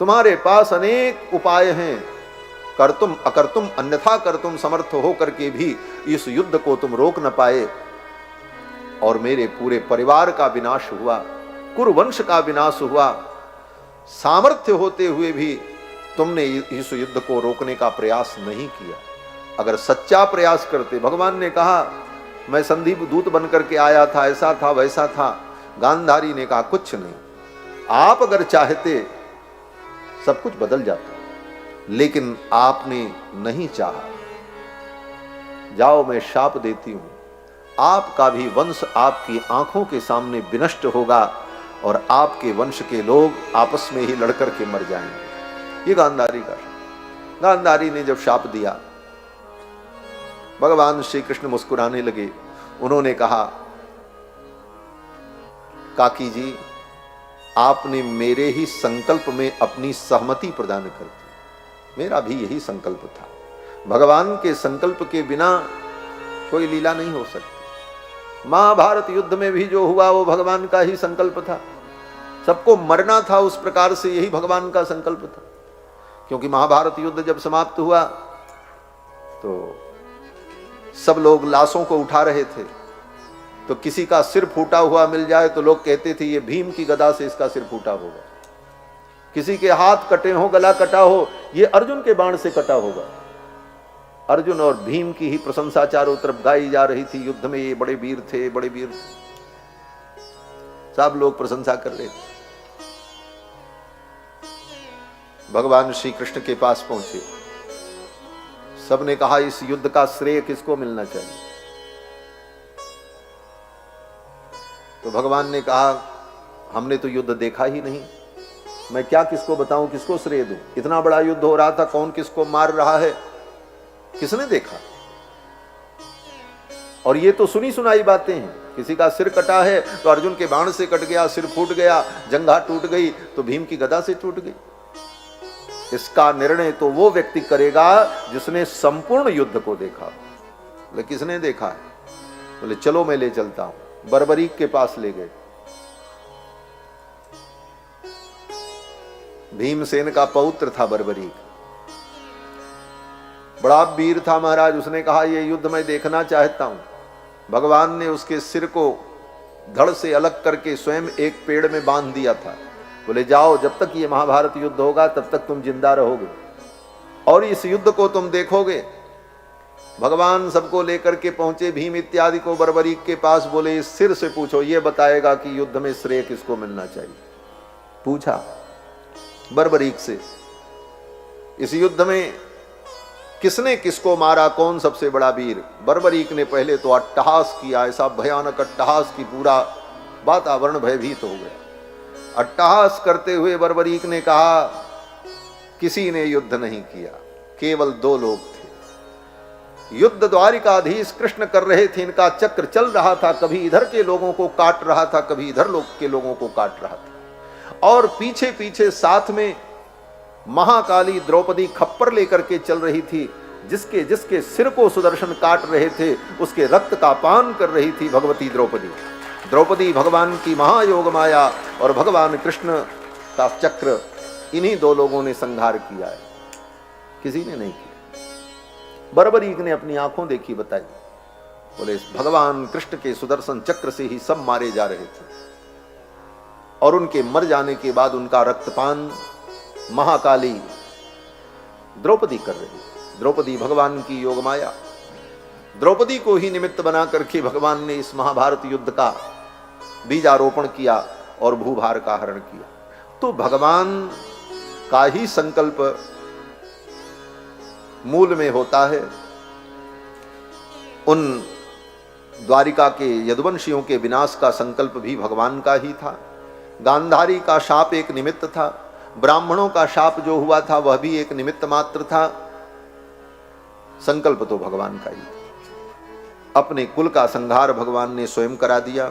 तुम्हारे पास अनेक उपाय हैं, कर्तुम अकर्तुम अन्यथा कर्तुम समर्थ हो करके भी इस युद्ध को तुम रोक न पाए, और मेरे पूरे परिवार का विनाश हुआ, कुरुवंश का विनाश हुआ। सामर्थ्य होते हुए भी तुमने इस युद्ध को रोकने का प्रयास नहीं किया। अगर सच्चा प्रयास करते, भगवान ने कहा मैं संदीप दूत बनकर के आया था, ऐसा था वैसा था। गांधारी ने कहा कुछ नहीं, आप अगर चाहते सब कुछ बदल जाता, लेकिन आपने नहीं चाहा। जाओ मैं शाप देती हूं, आपका भी वंश आपकी आंखों के सामने विनष्ट होगा और आपके वंश के लोग आपस में ही लड़कर के मर जाएंगे। ये गांधारी का, गांधारी ने जब शाप दिया, भगवान श्री कृष्ण मुस्कुराने लगे। उन्होंने कहा काकी जी, आपने मेरे ही संकल्प में अपनी सहमति प्रदान कर दी। मेरा भी यही संकल्प था। भगवान के संकल्प के बिना कोई लीला नहीं हो सकती। महाभारत युद्ध में भी जो हुआ वो भगवान का ही संकल्प था। सबको मरना था, उस प्रकार से यही भगवान का संकल्प था। क्योंकि महाभारत युद्ध जब समाप्त हुआ तो सब लोग लाशों को उठा रहे थे, तो किसी का सिर फूटा हुआ मिल जाए तो लोग कहते थे ये भीम की गदा से इसका सिर फूटा होगा। किसी के हाथ कटे हो, गला कटा हो, ये अर्जुन के बाण से कटा होगा। अर्जुन और भीम की ही प्रशंसा चारों तरफ गाई जा रही थी। युद्ध में ये बड़े वीर थे, बड़े वीर थे, सब लोग प्रशंसा कर रहे थे। भगवान श्री कृष्ण के पास पहुंचे, सबने कहा इस युद्ध का श्रेय किसको मिलना चाहिए? तो भगवान ने कहा हमने तो युद्ध देखा ही नहीं, मैं क्या किसको बताऊं, किसको श्रेय दूं? इतना बड़ा युद्ध हो रहा था, कौन किसको मार रहा है, किसने देखा? और ये तो सुनी सुनाई बातें हैं। किसी का सिर कटा है तो अर्जुन के बाण से कट गया, सिर फूट गया, जंघा टूट गई तो भीम की गदा से टूट गई। इसका निर्णय तो वो व्यक्ति करेगा जिसने संपूर्ण युद्ध को देखा। बोले किसने देखा है? बोले चलो मैं ले चलता हूं। बर्बरीक के पास ले गए। भीमसेन का पौत्र था बर्बरीक, बड़ा वीर था महाराज। उसने कहा ये युद्ध मैं देखना चाहता हूं। भगवान ने उसके सिर को धड़ से अलग करके स्वयं एक पेड़ में बांध दिया था। बोले जाओ, जब तक ये महाभारत युद्ध होगा तब तक तुम जिंदा रहोगे और इस युद्ध को तुम देखोगे। भगवान सबको लेकर के पहुंचे, भीम इत्यादि को बर्बरीक के पास। बोले इस सिर से पूछो, ये बताएगा कि युद्ध में श्रेय किसको मिलना चाहिए। पूछा बर्बरीक से, इस युद्ध में किसने किसको मारा, कौन सबसे बड़ा वीर? बर्बरीक ने पहले तो अट्टहास किया, ऐसा भयानक अट्टहास की पूरा वातावरण भयभीत हो गया। अट्टहास करते हुए बर्बरीक ने कहा किसी ने युद्ध नहीं किया, केवल दो लोग थे। युद्ध द्वारिकाधीश कृष्ण कर रहे थे, इनका चक्र चल रहा था, कभी इधर के लोगों को काट रहा था, कभी इधर के लोगों को काट रहा था। और पीछे पीछे साथ में महाकाली द्रौपदी खप्पर लेकर के चल रही थी। जिसके जिसके सिर को सुदर्शन काट रहे थे उसके रक्त का पान कर रही थी भगवती द्रौपदी। द्रौपदी भगवान की महायोग माया और भगवान कृष्ण का चक्र, इन्हीं दो लोगों ने संहार किया है, किसी ने नहीं किया। बर्बरीक ने अपनी आंखों देखी, बताई। बोले भगवान कृष्ण के सुदर्शन चक्र से ही सब मारे जा रहे थे और उनके मर जाने के बाद उनका रक्तपान महाकाली द्रौपदी कर रही। द्रौपदी भगवान की योग माया, द्रौपदी को ही निमित्त बना करके भगवान ने इस महाभारत युद्ध का बीजारोपण किया और भूभार का हरण किया। तो भगवान का ही संकल्प मूल में होता है। उन द्वारिका के यदुवंशियों के विनाश का संकल्प भी भगवान का ही था। गांधारी का शाप एक निमित्त था, ब्राह्मणों का शाप जो हुआ था वह भी एक निमित्त मात्र था। संकल्प तो भगवान का ही था। अपने कुल का संहार भगवान ने स्वयं करा दिया।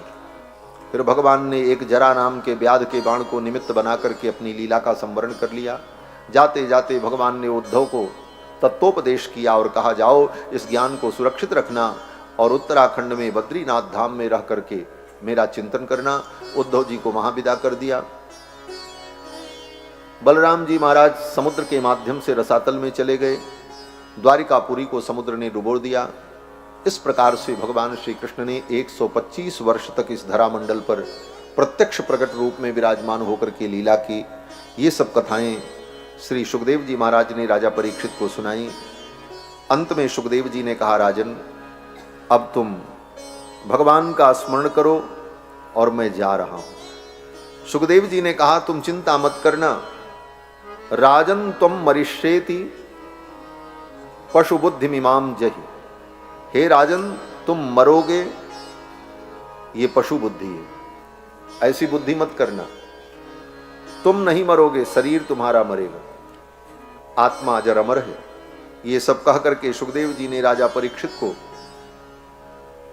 फिर भगवान ने एक जरा नाम के व्याध के बाण को निमित्त बना करके अपनी लीला का संवरण कर लिया। जाते जाते भगवान ने उद्धव को तत्वोपदेश किया और कहा जाओ इस ज्ञान को सुरक्षित रखना और उत्तराखंड में बद्रीनाथ धाम में रह करके मेरा चिंतन करना। उद्धव जी को वहां विदा कर दिया। बलराम जी महाराज समुद्र के माध्यम से रसातल में चले गए, द्वारिकापुरी को समुद्र ने डुबो दिया। इस प्रकार से भगवान श्री कृष्ण ने 125 वर्ष तक इस धरामंडल पर प्रत्यक्ष प्रकट रूप में विराजमान होकर के लीला की। ये सब कथाएं श्री सुखदेव जी महाराज ने राजा परीक्षित को सुनाई। अंत में सुखदेव जी ने कहा, राजन अब तुम भगवान का स्मरण करो और मैं जा रहा हूं। सुखदेव जी ने कहा, तुम चिंता मत करना, राजन तुम मरिष्येति पशु बुद्धि मिमाम जहि। हे राजन तुम मरोगे, ये पशु बुद्धि है, ऐसी बुद्धि मत करना। तुम नहीं मरोगे, शरीर तुम्हारा मरेगा, आत्मा अजर अमर है। ये सब कह करके सुखदेव जी ने राजा परीक्षित को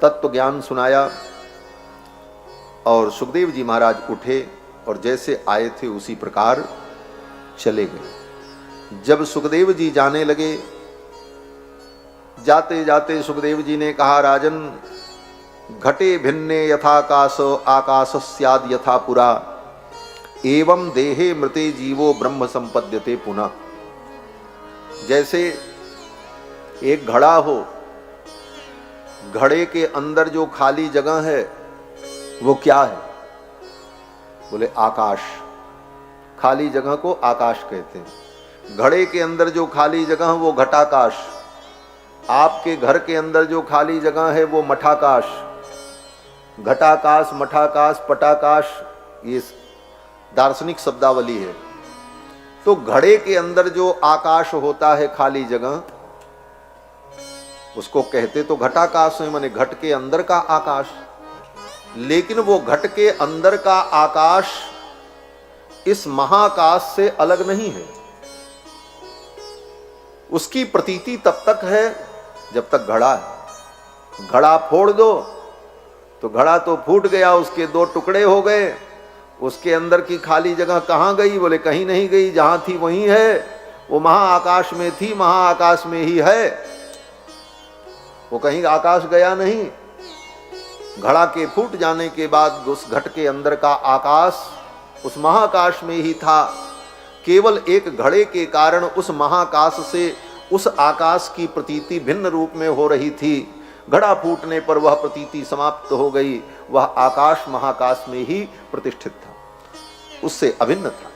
तत्व ज्ञान सुनाया और सुखदेव जी महाराज उठे और जैसे आए थे उसी प्रकार चले गए। जब सुखदेव जी जाने लगे, जाते जाते सुखदेव जी ने कहा, राजन घटे भिन्ने यथाकाश आकाश स्याद यथा पुरा एवं देहे मृते जीवो ब्रह्म संपद्यते पुनः। जैसे एक घड़ा हो, घड़े के अंदर जो खाली जगह है वो क्या है? बोले आकाश। खाली जगह को आकाश कहते हैं। घड़े के अंदर जो खाली जगह है वो घटाकाश। आपके घर के अंदर जो खाली जगह है वो मठाकाश। घटाकाश, मठाकाश, पटाकाश ये दार्शनिक शब्दावली है। तो घड़े के अंदर जो आकाश होता है, खाली जगह, उसको कहते तो घटाकाश है, माने घट के अंदर का आकाश। लेकिन वो घट के अंदर का आकाश इस महाकाश से अलग नहीं है। उसकी प्रतीति तब तक है जब तक घड़ा है। घड़ा फोड़ दो तो घड़ा तो फूट गया, उसके दो टुकड़े हो गए, उसके अंदर की खाली जगह कहां गई? बोले कहीं नहीं गई, जहां थी वहीं है। वो महाआकाश में थी, महाआकाश में ही है, वो कहीं आकाश गया नहीं। घड़ा के फूट जाने के बाद उस घट के अंदर का आकाश उस महाकाश में ही था। केवल एक घड़े के कारण उस महाकाश से उस आकाश की प्रतीति भिन्न रूप में हो रही थी। घड़ा फूटने पर वह प्रतीति समाप्त हो गई। वह आकाश महाकाश में ही प्रतिष्ठित था, उससे अभिन्न था।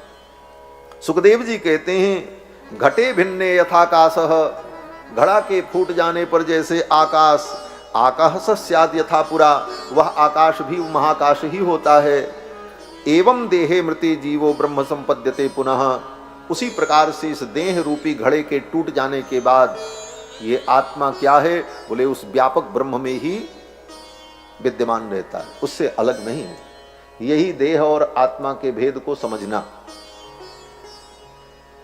सुखदेव जी कहते हैं, घटे भिन्ने यथाकाशः, घड़ा के फूट जाने पर जैसे आकाश आकाश स्याद यथा पुरा, वह आकाश भी महाकाश ही होता है। एवं देहे मृते जीवो ब्रह्म संपद्यते पुनः, उसी प्रकार से इस देह रूपी घड़े के टूट जाने के बाद ये आत्मा क्या है? बोले उस व्यापक ब्रह्म में ही विद्यमान रहता है, उससे अलग नहीं है। यही देह और आत्मा के भेद को समझना।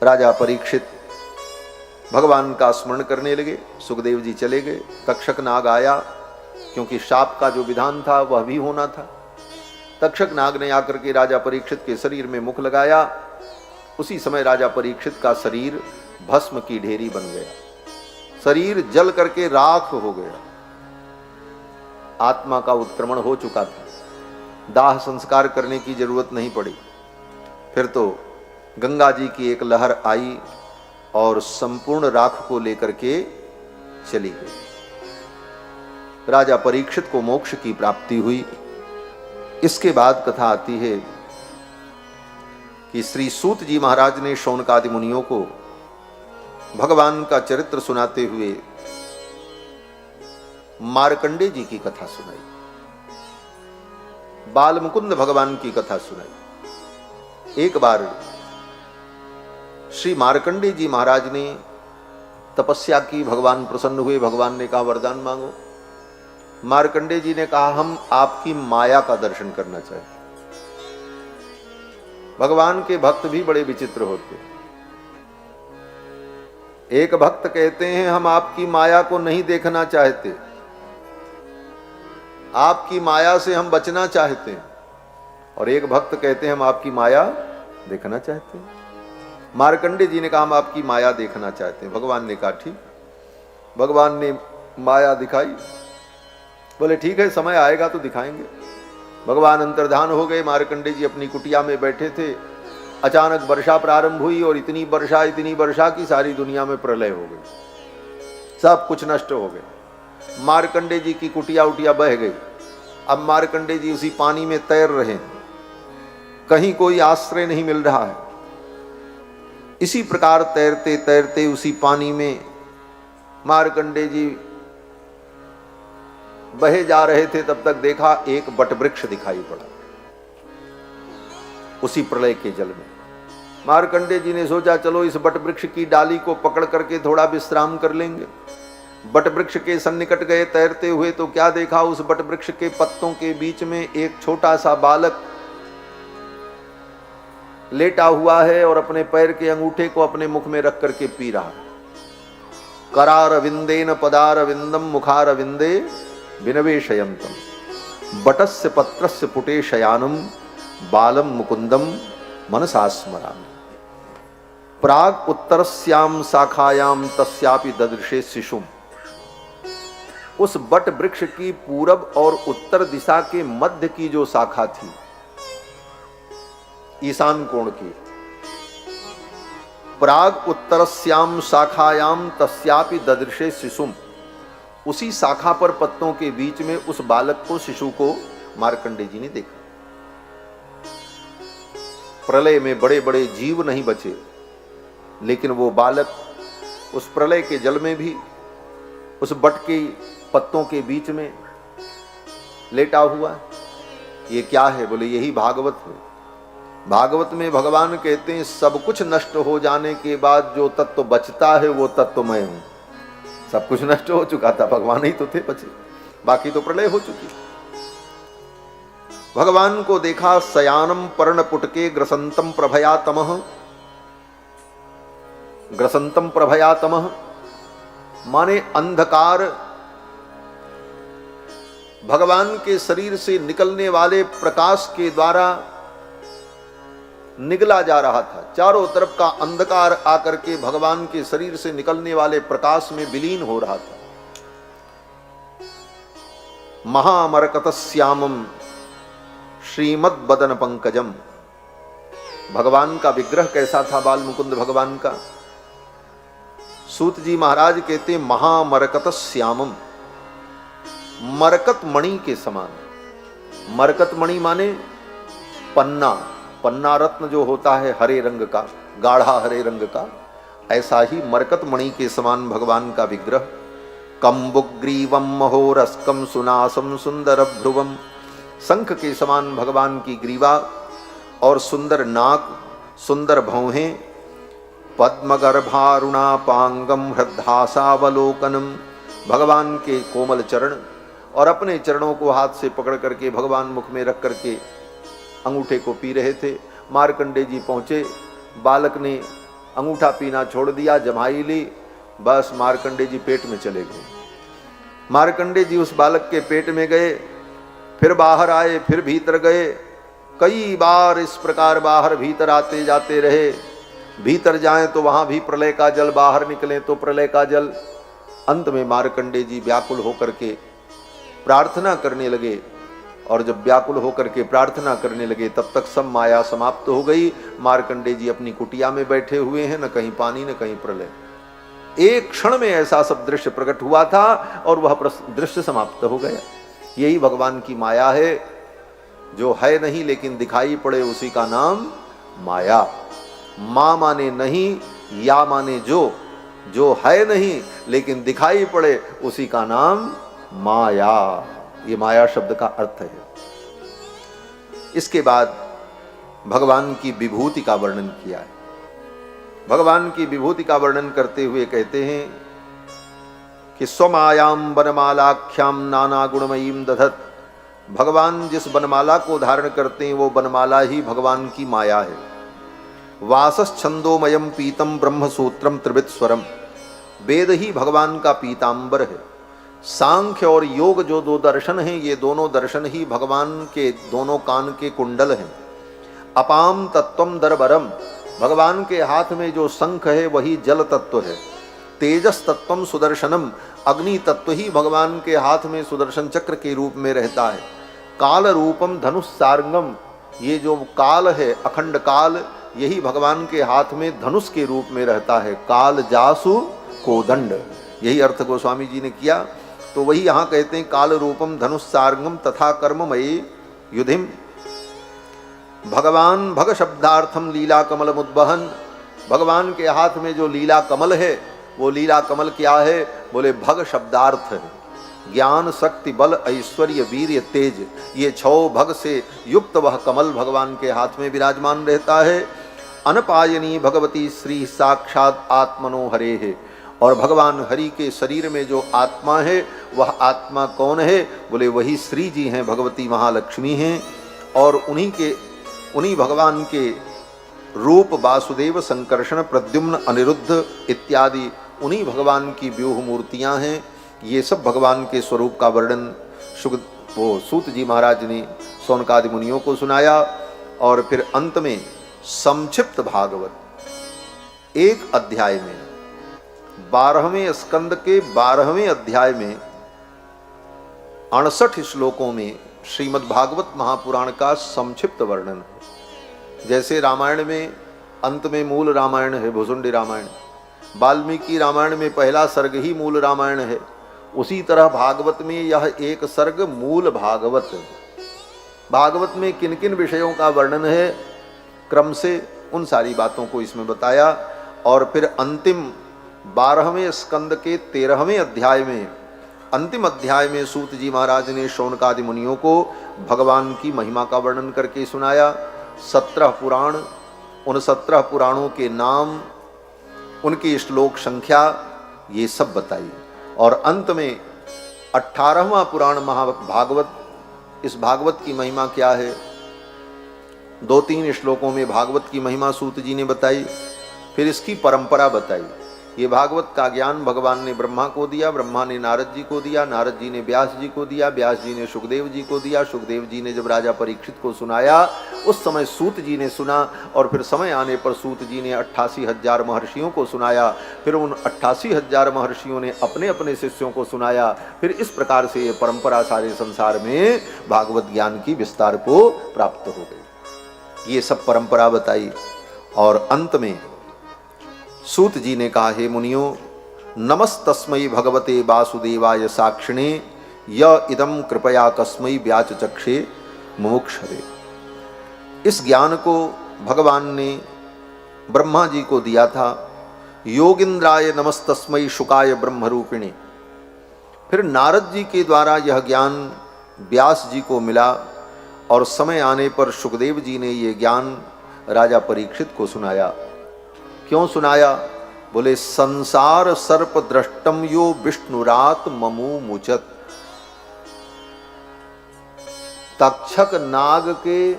राजा परीक्षित भगवान का स्मरण करने लगे। सुखदेव जी चले गए। तक्षक नाग आया, क्योंकि शाप का जो विधान था वह भी होना था। तक्षक नाग ने आकर के राजा परीक्षित के शरीर में मुख लगाया। उसी समय राजा परीक्षित का शरीर भस्म की ढेरी बन गया, शरीर जल करके राख हो गया। आत्मा का उत्क्रमण हो चुका था, दाह संस्कार करने की जरूरत नहीं पड़ी। फिर तो गंगा जी की एक लहर आई और संपूर्ण राख को लेकर के चली गई। राजा परीक्षित को मोक्ष की प्राप्ति हुई। इसके बाद कथा आती है कि श्री सूत जी महाराज ने शौनकादि मुनियों को भगवान का चरित्र सुनाते हुए मार्कंडे जी की कथा सुनाई, बाल मुकुंद भगवान की कथा सुनाई। एक बार श्री मार्कंडे जी महाराज ने तपस्या की, भगवान प्रसन्न हुए। भगवान ने कहा वरदान मांगो। मार्कंडे जी ने कहा हम आपकी माया का दर्शन करना चाहते। भगवान के भक्त भी बड़े विचित्र होते। एक भक्त कहते हैं हम आपकी माया को नहीं देखना चाहते, आपकी माया से हम बचना चाहते हैं। और एक भक्त कहते हैं हम आपकी माया देखना चाहते हैं। मार्कंडे जी ने कहा हम आपकी माया देखना चाहते हैं। भगवान ने कहा ठीक। भगवान ने माया दिखाई। बोले ठीक है, समय आएगा तो दिखाएंगे। भगवान अंतर्धान हो गए। मार्कंडे जी अपनी कुटिया में बैठे थे। अचानक वर्षा प्रारंभ हुई और इतनी वर्षा की सारी दुनिया में प्रलय हो गई, सब कुछ नष्ट हो गया। मार्कंडे जी की कुटिया उटिया बह गई। अब मार्कंडे जी उसी पानी में तैर रहे हैं, कहीं कोई आश्रय नहीं मिल रहा है। इसी प्रकार तैरते तैरते उसी पानी में मार्कंडे जी बहे जा रहे थे, तब तक देखा एक बटवृक्ष दिखाई पड़ा उसी प्रलय के जल में। मार्कंडे जी ने सोचा चलो इस बटवृक्ष की डाली को पकड़ करके थोड़ा विश्राम कर लेंगे। बटवृक्ष के सन्निकट गए तैरते हुए, तो क्या देखा, उस बटवृक्ष के पत्तों के बीच में एक छोटा सा बालक लेटा हुआ है और अपने पैर के अंगूठे को अपने मुख में रख करके पी रहा है। करार विंदेन पदार विंदम मुखार विंदे विनवेशयंतम बटस्य पत्रस्य पुटे शयानम बालम मुकुंदम मनसा स्मरामि। प्राग उत्तरस्याम शाखायाम तस्यापि ददृशे शिशुम। उस बट वृक्ष की पूरब और उत्तर दिशा के मध्य की जो शाखा थी, ईशान कोण की, प्राग उत्तरस्याम शाखायाम तस्यापि ददृशे शिशुम, उसी शाखा पर पत्तों के बीच में उस बालक को, शिशु को मार्कंडे जी ने देखा। प्रलय में बड़े बड़े जीव नहीं बचे, लेकिन वो बालक उस प्रलय के जल में भी उस बट के पत्तों के बीच में लेटा हुआ। ये क्या है? बोले यही भागवत है। भागवत में भगवान कहते हैं सब कुछ नष्ट हो जाने के बाद जो तत्व बचता है वो तत्व मैं हूं। सब कुछ नष्ट हो चुका था, भगवान ही तो थे बचे, बाकी तो प्रलय हो चुकी। भगवान को देखा शयानम पर्णपुटके ग्रसंतम प्रभया तमः। ग्रसंतम प्रभया तमः माने अंधकार भगवान के शरीर से निकलने वाले प्रकाश के द्वारा निगला जा रहा था। चारों तरफ का अंधकार आकर के भगवान के शरीर से निकलने वाले प्रकाश में विलीन हो रहा था। महामरकतश्यामम श्रीमद बदन पंकजम। भगवान का विग्रह कैसा था बाल मुकुंद भगवान का? सूत जी महाराज कहते महामरकतश्यामम, मरकत मणि के समान। मरकत मणि माने पन्ना, पन्ना रत्न जो होता है हरे रंग का, गाढ़ा हरे रंग का, ऐसा ही मरकत मणि के समान भगवान का विग्रह। कंबुग्रीवम महोरस्कम सुनासम सुंदर भ्रुवम। शंख के समान भगवान की ग्रीवा और सुंदर नाक, सुंदर भौहें। पद्मगर्भारुणापांगम हृद्हासावलोकनम। भगवान के कोमल चरण और अपने चरणों को हाथ से पकड़ करके भगवान मुख में रख करके अंगूठे को पी रहे थे। मार्कंडे जी पहुंचे, बालक ने अंगूठा पीना छोड़ दिया, जमाई ली, बस मार्कंडे जी पेट में चले गए। मार्कंडे जी उस बालक के पेट में गए, फिर बाहर आए, फिर भीतर गए। कई बार इस प्रकार बाहर भीतर आते जाते रहे। भीतर जाएं तो वहां भी प्रलय का जल, बाहर निकलें तो प्रलय का जल। अंत में मार्कंडे जी व्याकुल होकर के प्रार्थना करने लगे, और जब व्याकुल होकर के प्रार्थना करने लगे तब तक सब माया समाप्त हो गई। मार्कंडे जी अपनी कुटिया में बैठे हुए हैं, न कहीं पानी न कहीं प्रलय। एक क्षण में ऐसा सब दृश्य प्रकट हुआ था और वह दृश्य समाप्त हो गया। यही भगवान की माया है, जो है नहीं लेकिन दिखाई पड़े उसी का नाम माया। मां माने नहीं, या माने जो है नहीं लेकिन दिखाई पड़े उसी का नाम माया। ये माया शब्द का अर्थ है। इसके बाद भगवान की विभूति का वर्णन किया है। भगवान की विभूति का वर्णन करते हुए कहते हैं कि स्वमायाम वनमालाख्याम नाना गुणमयीम दधत। भगवान जिस वनमाला को धारण करते हैं वो वनमाला ही भगवान की माया है। वासश्छंदोमयम पीतम ब्रह्मसूत्रम त्रिविध स्वरम। वेद ही भगवान का पीतांबर है। सांख्य और योग जो दो दर्शन हैं, ये दोनों दर्शन ही भगवान के दोनों कान के कुंडल हैं। अपाम तत्वम दरबरम। भगवान के हाथ में जो शंख है वही जल तत्व है। तेजस तत्वम सुदर्शनम। अग्नि तत्व ही भगवान के हाथ में सुदर्शन चक्र के रूप में रहता है। काल रूपम धनुष सारंगम। ये जो काल है, अखंड काल, यही भगवान के हाथ में धनुष के रूप में रहता है। काल जासु कोदंड, यही अर्थ गोस्वामी जी ने किया। तो वही यहाँ कहते हैं काल रूपम धनुष सारंगम तथा कर्ममयी युधिम। भगवान भग शब्दार्थम लीला कमल मुद्वहन। भगवान के हाथ में जो लीला कमल है, वो लीला कमल क्या है? बोले भग शब्दार्थ है। ज्ञान शक्ति बल ऐश्वर्य वीर्य तेज, ये छह भग से युक्त वह कमल भगवान के हाथ में विराजमान रहता है। अनपायनी भगवती श्री साक्षात आत्मनो हरे है। और भगवान हरि के शरीर में जो आत्मा है, वह आत्मा कौन है? बोले वही श्री जी हैं, भगवती महालक्ष्मी हैं। और उन्हीं भगवान के रूप वासुदेव संकर्षण प्रद्युम्न अनिरुद्ध इत्यादि उन्हीं भगवान की व्यूह मूर्तियां हैं। ये सब भगवान के स्वरूप का वर्णन सूत जी महाराज ने शौनकादि मुनियों को सुनाया। और फिर अंत में संक्षिप्त भागवत एक अध्याय में 12वें स्कंद के 12वें अध्याय में 68 श्लोकों में श्रीमद् भागवत महापुराण का संक्षिप्त वर्णन है। जैसे रामायण में अंत में मूल रामायण है भुसुंडी रामायण, वाल्मीकि रामायण में पहला सर्ग ही मूल रामायण है, उसी तरह भागवत में यह एक सर्ग मूल भागवत है। भागवत में किन किन विषयों का वर्णन है क्रम से, उन सारी बातों को इसमें बताया। और फिर अंतिम 12वें स्कंद के 13वें अध्याय में, अंतिम अध्याय में सूत जी महाराज ने शौनकादि मुनियों को भगवान की महिमा का वर्णन करके सुनाया। 17 पुराण, उन 17 पुराणों के नाम, उनकी श्लोक संख्या, ये सब बताई। और अंत में 18वां पुराण महाभागवत, इस भागवत की महिमा क्या है, 2-3 श्लोकों में भागवत की महिमा सूत जी ने बताई। फिर इसकी परंपरा बताई। ये भागवत का ज्ञान भगवान ने ब्रह्मा को दिया, ब्रह्मा ने नारद जी को दिया, नारद जी ने व्यास जी को दिया, व्यास जी ने सुखदेव जी को दिया, सुखदेव जी ने जब राजा परीक्षित को सुनाया उस समय सूत जी ने सुना। और फिर समय आने पर सूत जी ने 88,000 महर्षियों को सुनाया। फिर उन 88,000 महर्षियों ने अपने अपने शिष्यों को सुनाया। फिर इस प्रकार से ये परंपरा सारे संसार में भागवत ज्ञान की विस्तार को प्राप्त हो गई। ये सब परंपरा बताई। और अंत में सूत जी ने कहा, हे मुनियों, नमस्तस्मै भगवते वासुदेवाय साक्षिणे य इदं कृपया कस्मै व्याचचक्षे मुमुक्षरे। इस ज्ञान को भगवान ने ब्रह्मा जी को दिया था। योगिंद्राय नमस्तस्मै शुकाय ब्रह्मरूपिणे। फिर नारद जी के द्वारा यह ज्ञान व्यास जी को मिला। और समय आने पर सुखदेव जी ने ये ज्ञान राजा परीक्षित को सुनाया। क्यों सुनाया? बोले संसार सर्प दृष्टम यो विष्णुरात ममु मुचत। तक्षक नाग के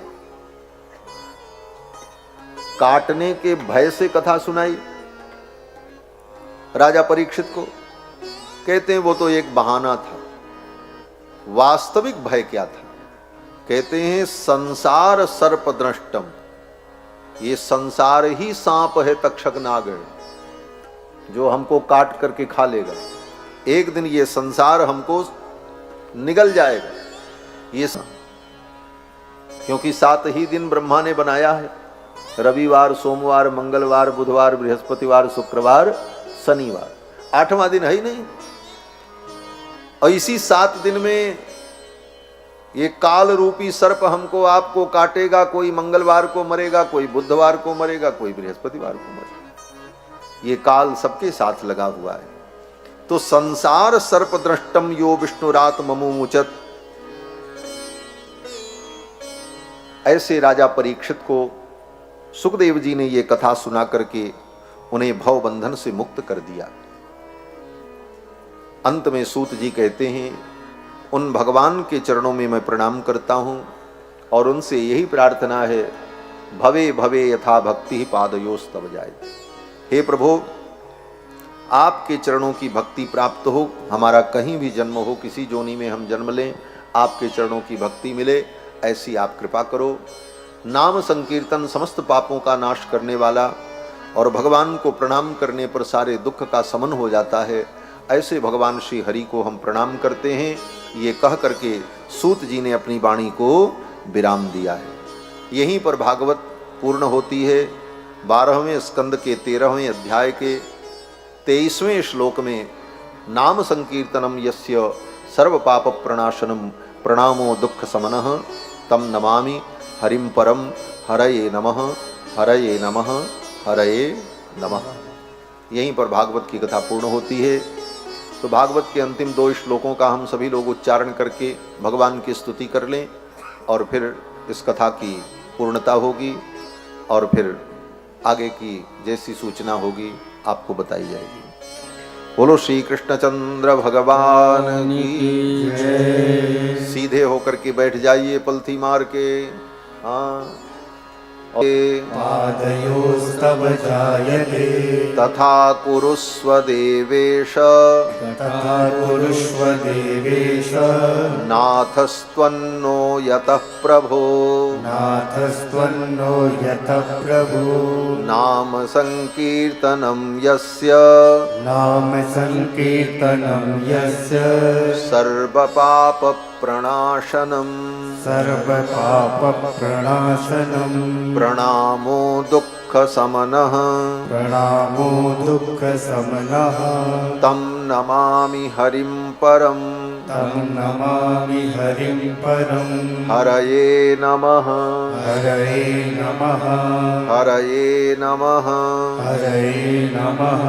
काटने के भय से कथा सुनाई राजा परीक्षित को। कहते हैं वो तो एक बहाना था, वास्तविक भय क्या था? कहते हैं संसार सर्प दृष्टम, ये संसार ही सांप है, तक्षक नाग है जो हमको काट करके खा लेगा। एक दिन ये संसार हमको निगल जाएगा ये क्योंकि 7 ही दिन ब्रह्मा ने बनाया है, रविवार, सोमवार, मंगलवार, बुधवार, बृहस्पतिवार, शुक्रवार, शनिवार, 8वां दिन है ही नहीं। और इसी 7 दिन में ये काल रूपी सर्प हमको आपको काटेगा। कोई मंगलवार को मरेगा, कोई बुधवार को मरेगा, कोई बृहस्पतिवार को मरेगा। ये काल सबके साथ लगा हुआ है। तो संसार सर्प दृष्टम यो विष्णुरात ममु मुचत। ऐसे राजा परीक्षित को सुखदेव जी ने ये कथा सुना करके उन्हें भव बंधन से मुक्त कर दिया। अंत में सूत जी कहते हैं, उन भगवान के चरणों में मैं प्रणाम करता हूं और उनसे यही प्रार्थना है, भवे भवे यथा भक्ति पादयोस्तव जाए। हे प्रभु, आपके चरणों की भक्ति प्राप्त हो, हमारा कहीं भी जन्म हो, किसी जोनी में हम जन्म लें, आपके चरणों की भक्ति मिले, ऐसी आप कृपा करो। नाम संकीर्तन समस्त पापों का नाश करने वाला और भगवान को प्रणाम करने पर सारे दुख का शमन हो जाता है, ऐसे भगवान श्री हरि को हम प्रणाम करते हैं। ये कह करके सूत जी ने अपनी वाणी को विराम दिया है। यहीं पर भागवत पूर्ण होती है 12वें स्कंद के 13वें अध्याय के 23वें श्लोक में नाम संकीर्तनम यस्य सर्व पाप प्रणाशनम प्रणामो दुख समनः तम नमामि हरिम परम हरये नमः हरये नमः हरये नमः। यहीं पर भागवत की कथा पूर्ण होती है। तो भागवत के अंतिम 2 श्लोकों का हम सभी लोग उच्चारण करके भगवान की स्तुति कर लें और फिर इस कथा की पूर्णता होगी और फिर आगे की जैसी सूचना होगी आपको बताई जाएगी। बोलो श्री कृष्णचंद्र भगवान की जय। सीधे होकर के बैठ जाइए पलथी मार के। हाँ, पादयोस्तव जायते तथा कुरुस्व देवेश तथा कुरुष्व देवेश नाथस्त्वन्नो यतः प्रभो नाथस्त्वन्नो यतः प्रभो नाम संकीर्तनं यस्य नाम संकीर्तनं यस्य सर्वपाप प्रणाशनम् सर्वपापप्रणाशनं प्रणामो दुःख समनः प्रणामो दुःखशमनः तं नमामि हरिं परम् तं नमामि हरिं परं हरये नमः हरये नमः हरये नमः हरये नमः।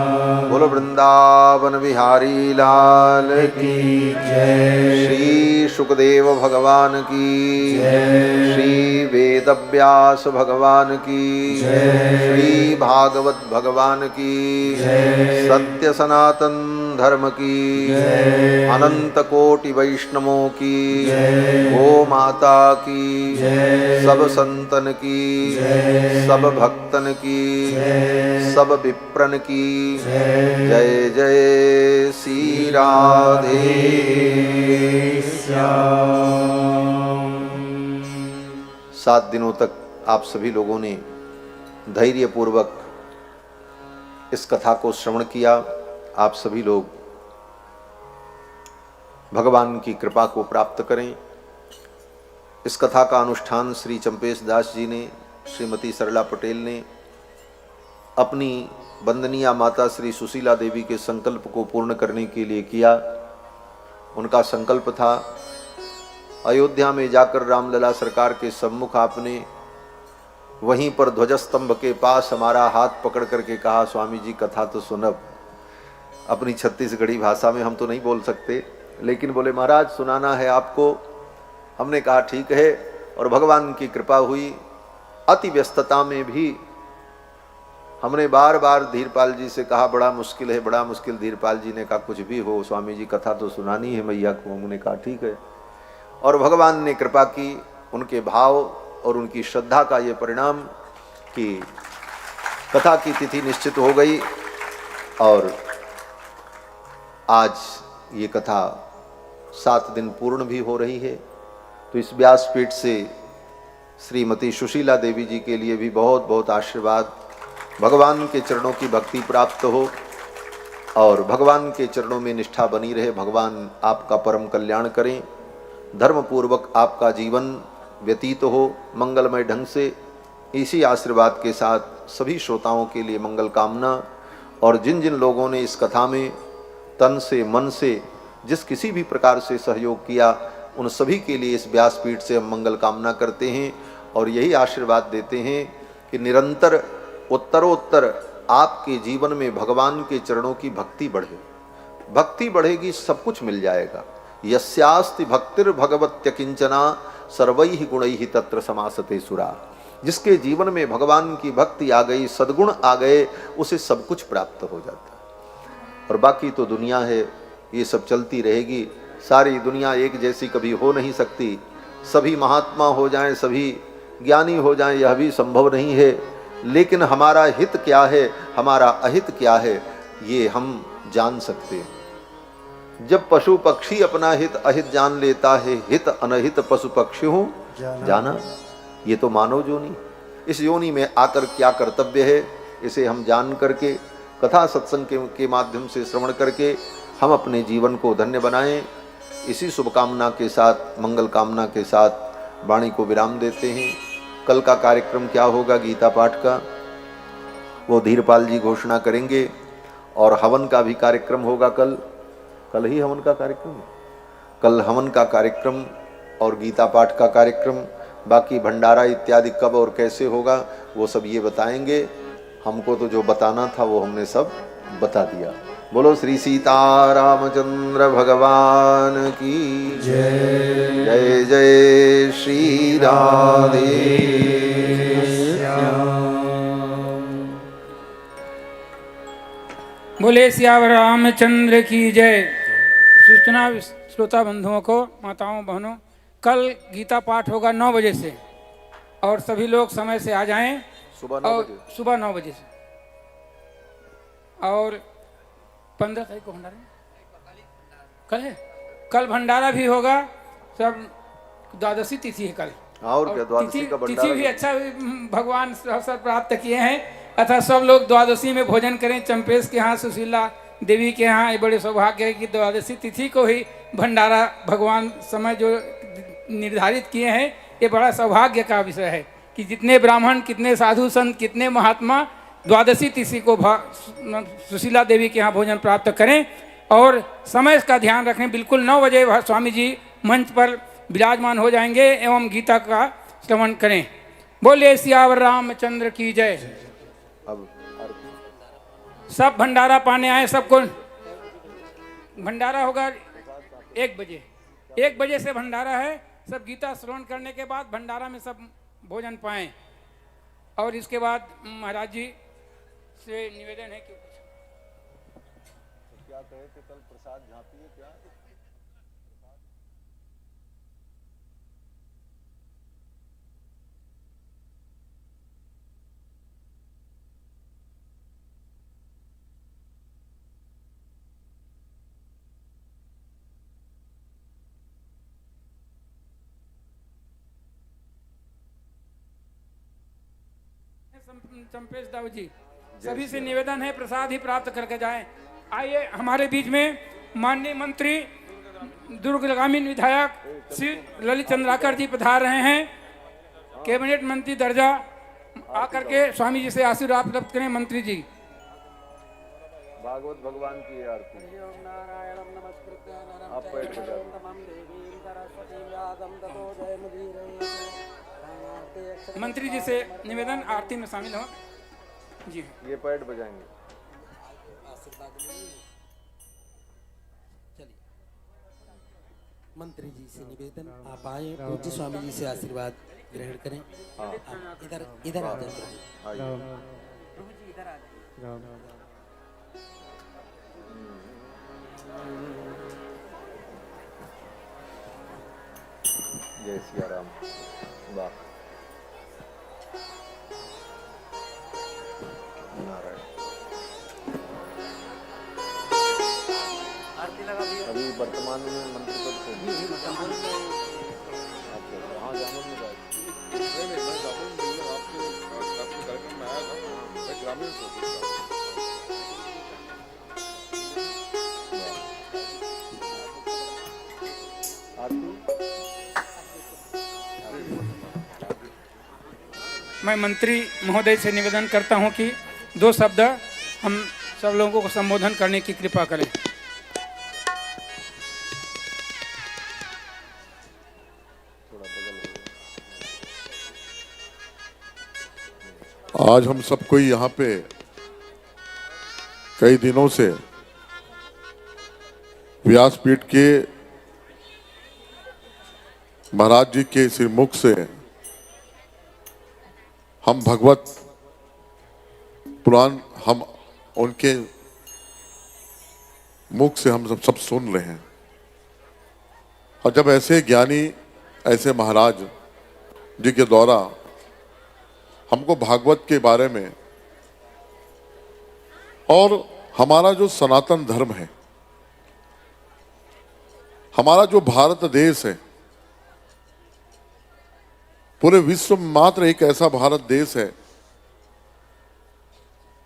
बोलो वृंदावन बिहारी लाल की की जय श्री सुखदेव भगवान की जय श्री वेदव्यास भगवान की जय श्री भागवत भगवान की जय सत्य सनातन धर्म की जय अनंत कोटि वैष्णवों की जय गो माता की जय सब संतन की जय सब भक्तन की जय सब विप्रन की जय जय जय श्री राधे श्याम। 7 दिनों तक आप सभी लोगों ने धैर्यपूर्वक इस कथा को श्रवण किया। आप सभी लोग भगवान की कृपा को प्राप्त करें। इस कथा का अनुष्ठान श्री चंपेश दास जी ने, श्रीमती सरला पटेल ने अपनी वंदनीय माता श्री सुशीला देवी के संकल्प को पूर्ण करने के लिए किया। उनका संकल्प था अयोध्या में जाकर रामलला सरकार के सम्मुख आपने वहीं पर ध्वजस्तंभ के पास हमारा हाथ पकड़ करके कहा, स्वामी जी कथा तो सुनब। अपनी छत्तीसगढ़ी भाषा में हम तो नहीं बोल सकते, लेकिन बोले महाराज सुनाना है आपको। हमने कहा ठीक है, और भगवान की कृपा हुई। अति व्यस्तता में भी हमने बार बार धीरपाल जी से कहा बड़ा मुश्किल है, बड़ा मुश्किल। धीरपाल जी ने कहा कुछ भी हो स्वामी जी कथा तो सुनानी है मैया को। हमने कहा ठीक है, और भगवान ने कृपा की। उनके भाव और उनकी श्रद्धा का ये परिणाम कि कथा की तिथि निश्चित हो गई और आज ये कथा 7 दिन पूर्ण भी हो रही है। तो इस व्यासपीठ से श्रीमती सुशीला देवी जी के लिए भी बहुत बहुत आशीर्वाद। भगवान के चरणों की भक्ति प्राप्त हो और भगवान के चरणों में निष्ठा बनी रहे। भगवान आपका परम कल्याण करें, धर्मपूर्वक आपका जीवन व्यतीत हो मंगलमय ढंग से। इसी आशीर्वाद के साथ सभी श्रोताओं के लिए मंगल कामना। और जिन जिन लोगों ने इस कथा में तन से मन से जिस किसी भी प्रकार से सहयोग किया, उन सभी के लिए इस व्यासपीठ से हम मंगल कामना करते हैं और यही आशीर्वाद देते हैं कि निरंतर उत्तरोत्तर आपके जीवन में भगवान के चरणों की भक्ति बढ़े। भक्ति बढ़ेगी, सब कुछ मिल जाएगा। यस्यास्ति भक्तिर् भगवत्य किंचना सर्वैहि गुणैहि तत्र समासते सुरा। जिसके जीवन में भगवान की भक्ति आ गई, सद्गुण आ गए, उसे सब कुछ प्राप्त हो जाता है। और बाकी तो दुनिया है, ये सब चलती रहेगी। सारी दुनिया एक जैसी कभी हो नहीं सकती। सभी महात्मा हो जाएं, सभी ज्ञानी हो जाएं, यह भी संभव नहीं है। लेकिन हमारा हित क्या है, हमारा अहित क्या है, ये हम जान सकते हैं। जब पशु पक्षी अपना हित अहित जान लेता है, हित अनहित पशु पक्षी हो जाना। ये तो मानव योनि, इस योनि में आकर क्या कर्तव्य है, इसे हम जान करके कथा सत्संग के माध्यम से श्रवण करके हम अपने जीवन को धन्य बनाएं। इसी शुभकामना के साथ, मंगल कामना के साथ वाणी को विराम देते हैं। कल का कार्यक्रम क्या होगा गीता पाठ का, वो धीरपाल जी घोषणा करेंगे। और हवन का भी कार्यक्रम होगा कल। कल ही हवन का कार्यक्रम है। कल हवन का कार्यक्रम और गीता पाठ का कार्यक्रम, बाकी भंडारा इत्यादि कब और कैसे होगा वो सब ये बताएंगे। हमको तो जो बताना था वो हमने सब बता दिया। बोलो श्री सीतारामचंद्र भगवान की जय। जय जय श्री राधे। बोले सियावर रामचंद्र की जय। सूचना श्रोता बंधुओं को, माताओं बहनों, कल गीता पाठ होगा 9 बजे से और सभी लोग समय से आ जाएं। सुबह 9 बजे। सुबह 9 बजे से। और 15 तारीख को भंडारा कल है। कल भंडारा भी होगा। सब द्वादशी तिथि है कल। और क्या द्वादशी का भंडारा तिथि भी अच्छा भगवान अवसर प्राप्त किए हैं। अतः सब लोग द्वादशी में भोजन करें। चंपेश के यहाँ, सुशीला देवी के यहाँ ये बड़े सौभाग्य है कि द्वादशी तिथि को ही भंडारा भगवान समय जो निर्धारित किए हैं, ये बड़ा सौभाग्य का विषय है कि जितने ब्राह्मण, कितने साधु संत, कितने महात्मा द्वादशी तिथि को सुशीला देवी के यहाँ भोजन प्राप्त करें। और समय का ध्यान रखें। बिल्कुल 9 बजे स्वामी जी मंच पर विराजमान हो जाएंगे एवं गीता का श्रवण करें। बोले सियावर रामचंद्र की जय। अब सब भंडारा पाने आए। सबको भंडारा होगा 1 बजे। 1 बजे से भंडारा है। सब गीता श्रवण करने के बाद भंडारा में सब भोजन पाएं। और इसके बाद महाराज जी से निवेदन है कि क्या कहे थे कल प्रसाद झांपिए क्या? चंपेश दाऊ जी, सभी से निवेदन है प्रसाद ही प्राप्त करके जाएं। आइए, हमारे बीच में माननीय मंत्री दुर्गगामी विधायक श्री ललित चंद्राकर जी पधार रहे हैं। कैबिनेट मंत्री दर्जा आकर के स्वामी जी से आशीर्वाद प्राप्त करें। मंत्री जी, भागवत भगवान की आरती। आप पैर बजाओ। मंत्री जी से निवेदन, आरती में शामिल हो जी। ये पैड बजाएंगे। चलिए, मंत्री जी से निवेदन, आप आए, पूज्य स्वामी जी से आशीर्वाद ग्रहण करें। आप इधर इधर आ जाइए। प्रभु जी इधर आ जाइए। जय सिया राम। वाह, नारायण। आरती लगा दिया। अभी वर्तमान में मंत्री पद को वहाँ जामुन में जाए। आपके कार्यक्रम में आया था, मैं ग्रामीण से मैं मंत्री महोदय से निवेदन करता हूं कि 2 शब्द हम सब लोगों को संबोधन करने की कृपा करें। आज हम सब कोई यहाँ पे कई दिनों से व्यासपीठ के महाराज जी के श्रीमुख से हम भगवत पुराण, हम उनके मुख से हम सब सुन रहे हैं। और जब ऐसे ज्ञानी, ऐसे महाराज जी के द्वारा हमको भागवत के बारे में और हमारा जो सनातन धर्म है, हमारा जो भारत देश है, पूरे विश्व में मात्र एक ऐसा भारत देश है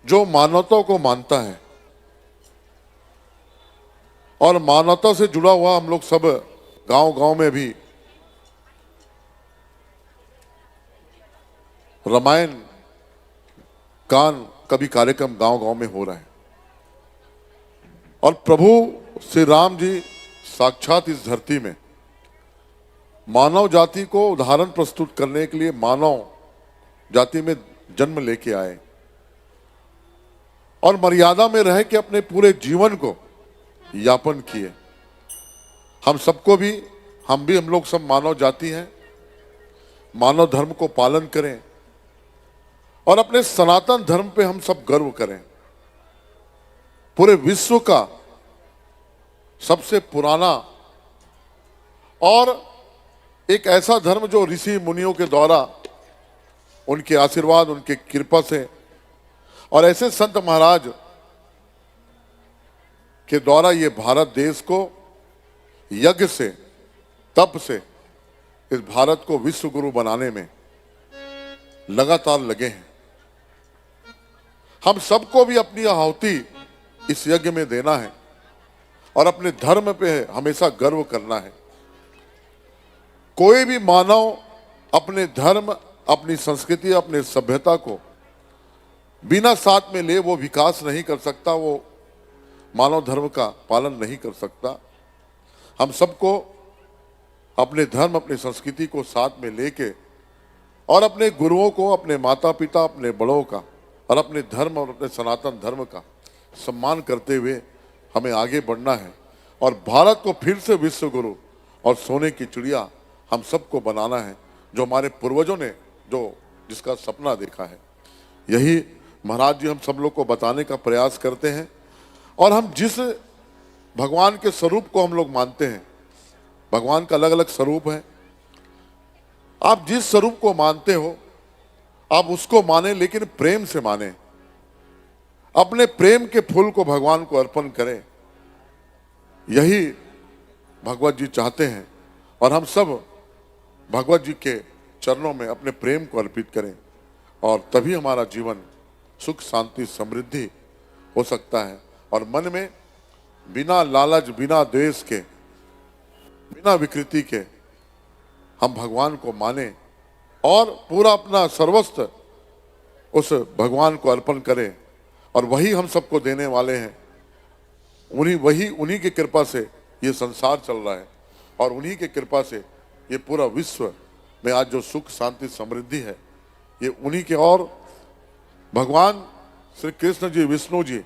जो मानवता को मानता है और मानवता से जुड़ा हुआ हम लोग सब गांव-गांव में भी रामायण गान कभी कार्यक्रम गांव-गांव में हो रहा है और प्रभु श्री राम जी साक्षात इस धरती में मानव जाति को उदाहरण प्रस्तुत करने के लिए मानव जाति में जन्म लेके आए और मर्यादा में रह के अपने पूरे जीवन को यापन किए। हम सबको भी हम लोग सब मानव जाति हैं, मानव धर्म को पालन करें और अपने सनातन धर्म पे हम सब गर्व करें। पूरे विश्व का सबसे पुराना और एक ऐसा धर्म जो ऋषि मुनियों के द्वारा उनके आशीर्वाद, उनके कृपा से और ऐसे संत महाराज के द्वारा ये भारत देश को यज्ञ से, तप से इस भारत को विश्व गुरु बनाने में लगातार लगे हैं। हम सबको भी अपनी आहुति इस यज्ञ में देना है और अपने धर्म पे हमेशा गर्व करना है। कोई भी मानव अपने धर्म, अपनी संस्कृति, अपने सभ्यता को बिना साथ में ले वो विकास नहीं कर सकता, वो मानव धर्म का पालन नहीं कर सकता। हम सबको अपने धर्म, अपनी संस्कृति को साथ में लेके और अपने गुरुओं को, अपने माता पिता, अपने बड़ों का और अपने धर्म और अपने सनातन धर्म का सम्मान करते हुए हमें आगे बढ़ना है और भारत को फिर से विश्व गुरु और सोने की चिड़िया हम सबको बनाना है, जो हमारे पूर्वजों ने जिसका सपना देखा है। यही महाराज जी हम सब लोग को बताने का प्रयास करते हैं और हम जिस भगवान के स्वरूप को हम लोग मानते हैं, भगवान का अलग अलग स्वरूप है। आप जिस स्वरूप को मानते हो आप उसको माने, लेकिन प्रेम से माने, अपने प्रेम के फूल को भगवान को अर्पण करें। यही भगवत जी चाहते हैं और हम सब भगवत जी के चरणों में अपने प्रेम को अर्पित करें और तभी हमारा जीवन सुख, शांति, समृद्धि हो सकता है और मन में बिना लालच, बिना द्वेष के, बिना विकृति के हम भगवान को माने और पूरा अपना सर्वस्व उस भगवान को अर्पण करें और वही हम सबको देने वाले हैं। उन्हीं की कृपा से ये संसार चल रहा है और उन्हीं की कृपा से ये पूरा विश्व में आज जो सुख, शांति, समृद्धि है ये उन्हीं के। और भगवान श्री कृष्ण जी, विष्णु जी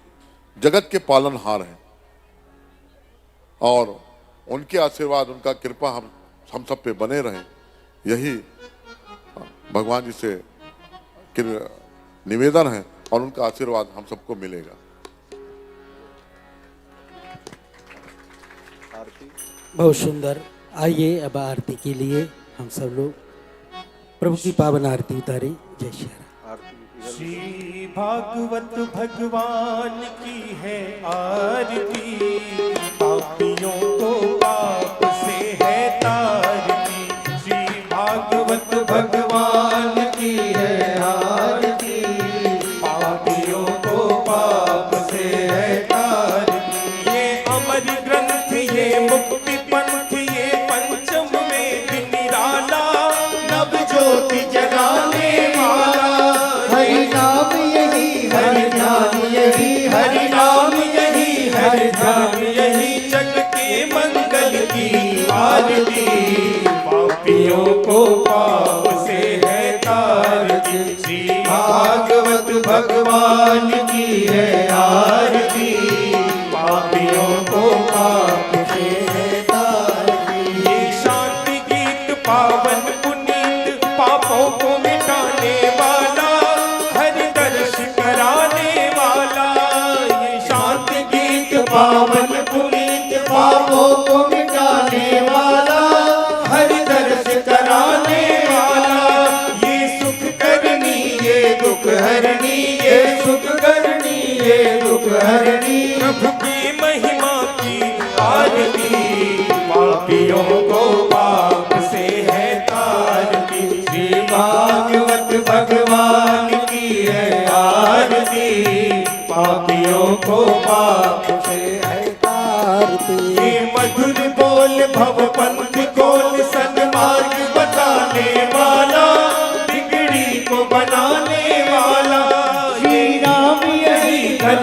जगत के पालनहार हैं और उनके आशीर्वाद, उनका कृपा हम सब पे बने रहें, यही भगवान जी से निवेदन है और उनका आशीर्वाद हम सबको मिलेगा। बहुत सुंदर। आइए अब आरती के लिए हम सब लोग प्रभु की पावन आरती उतारें। जय श्री राम। श्री भागवत भगवान की है आरती, पापियों को पाप से है तारती। श्री भागवत भगवान की है आरती, पापियों को पाप से है तारती। ये अमर ग्रंथ, ये मुक्ति पंथ, ये पंचम वेद निराला, नव ज्योति जगाने वाला। हरि नाम यही, हरि नाम यही, हरि नाम यही, हरि नाम यही, जग के मंगल की आरती। पापियों को पाप से है तारती। श्री भागवत भगवान की है आरती, पापियों को पाप से है तारती। ये शांति गीत पावन पुनीत, पापों को मिटाने वाला, हरि दर्श कराने वाला। ये शांति गीत पावन पुनीत, पापों को मिटाने वाला, हरि दर्श कराने वाला। ये सुख करनी, ये दुख हरनी, ये सुख करनी, ये दुख हरनी। प्रभु की महिमा की आरती, पापियों को पाप से है तारती। श्री भागवत भगवान की है आरती, पापियों को पाप से है तारती। ये मधुर बोल भव पंथ खोल, सन्मार्ग बताने वाला, बिगड़ी को बना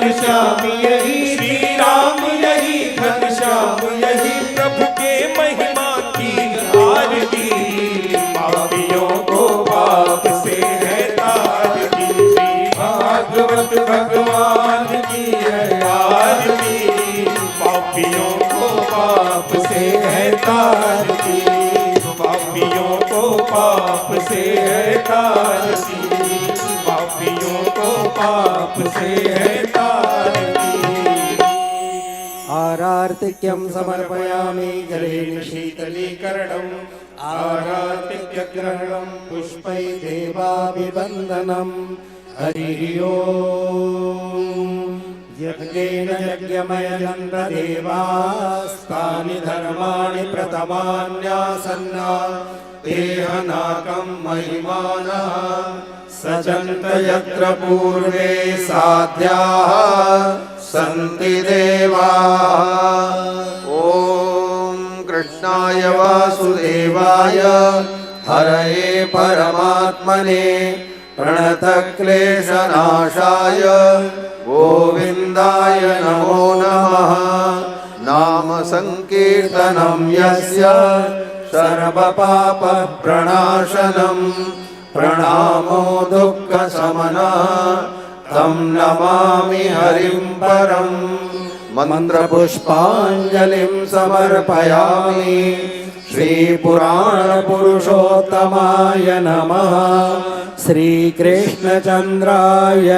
घनश्याम यही, श्री राम यही घनश्याम यही, प्रभु के महिमा की आरती, पापियों को पाप से है तारती, श्री भागवत भगवान की है आरती, पापियों को पाप से है तारती, पापियों को पाप से है तारती, पापियों को पाप से है तारती। आरार्तिक्यं समर्पयामि जलेन शीतलीकरणम् आरातिग्रहणं पुष्पै देवाभिवन्दनं हरिः ओम्। यज्ञेन यज्ञमयजन्त देवास्तानि धर्माणि प्रथमान्यासन्ना तेहनाकं महिमानः सजन्त यत्र पूर्वे साध्याः सन्ति देवाः। ओम कृष्णाय वासुदेवाय हरये परमात्मने प्रणतक्लेशनाशाय गोविन्दाय नमो नमः। नाम संकीर्तनं यस्य सर्वपापप्रणाशनं प्रणामो दुःखशमनः तं नमामि हरिं परम्। मन्त्रपुष्पाञ्जलिं समर्पयामि श्रीपुराणपुरुषोत्तमाय नमः। श्रीकृष्णचन्द्राय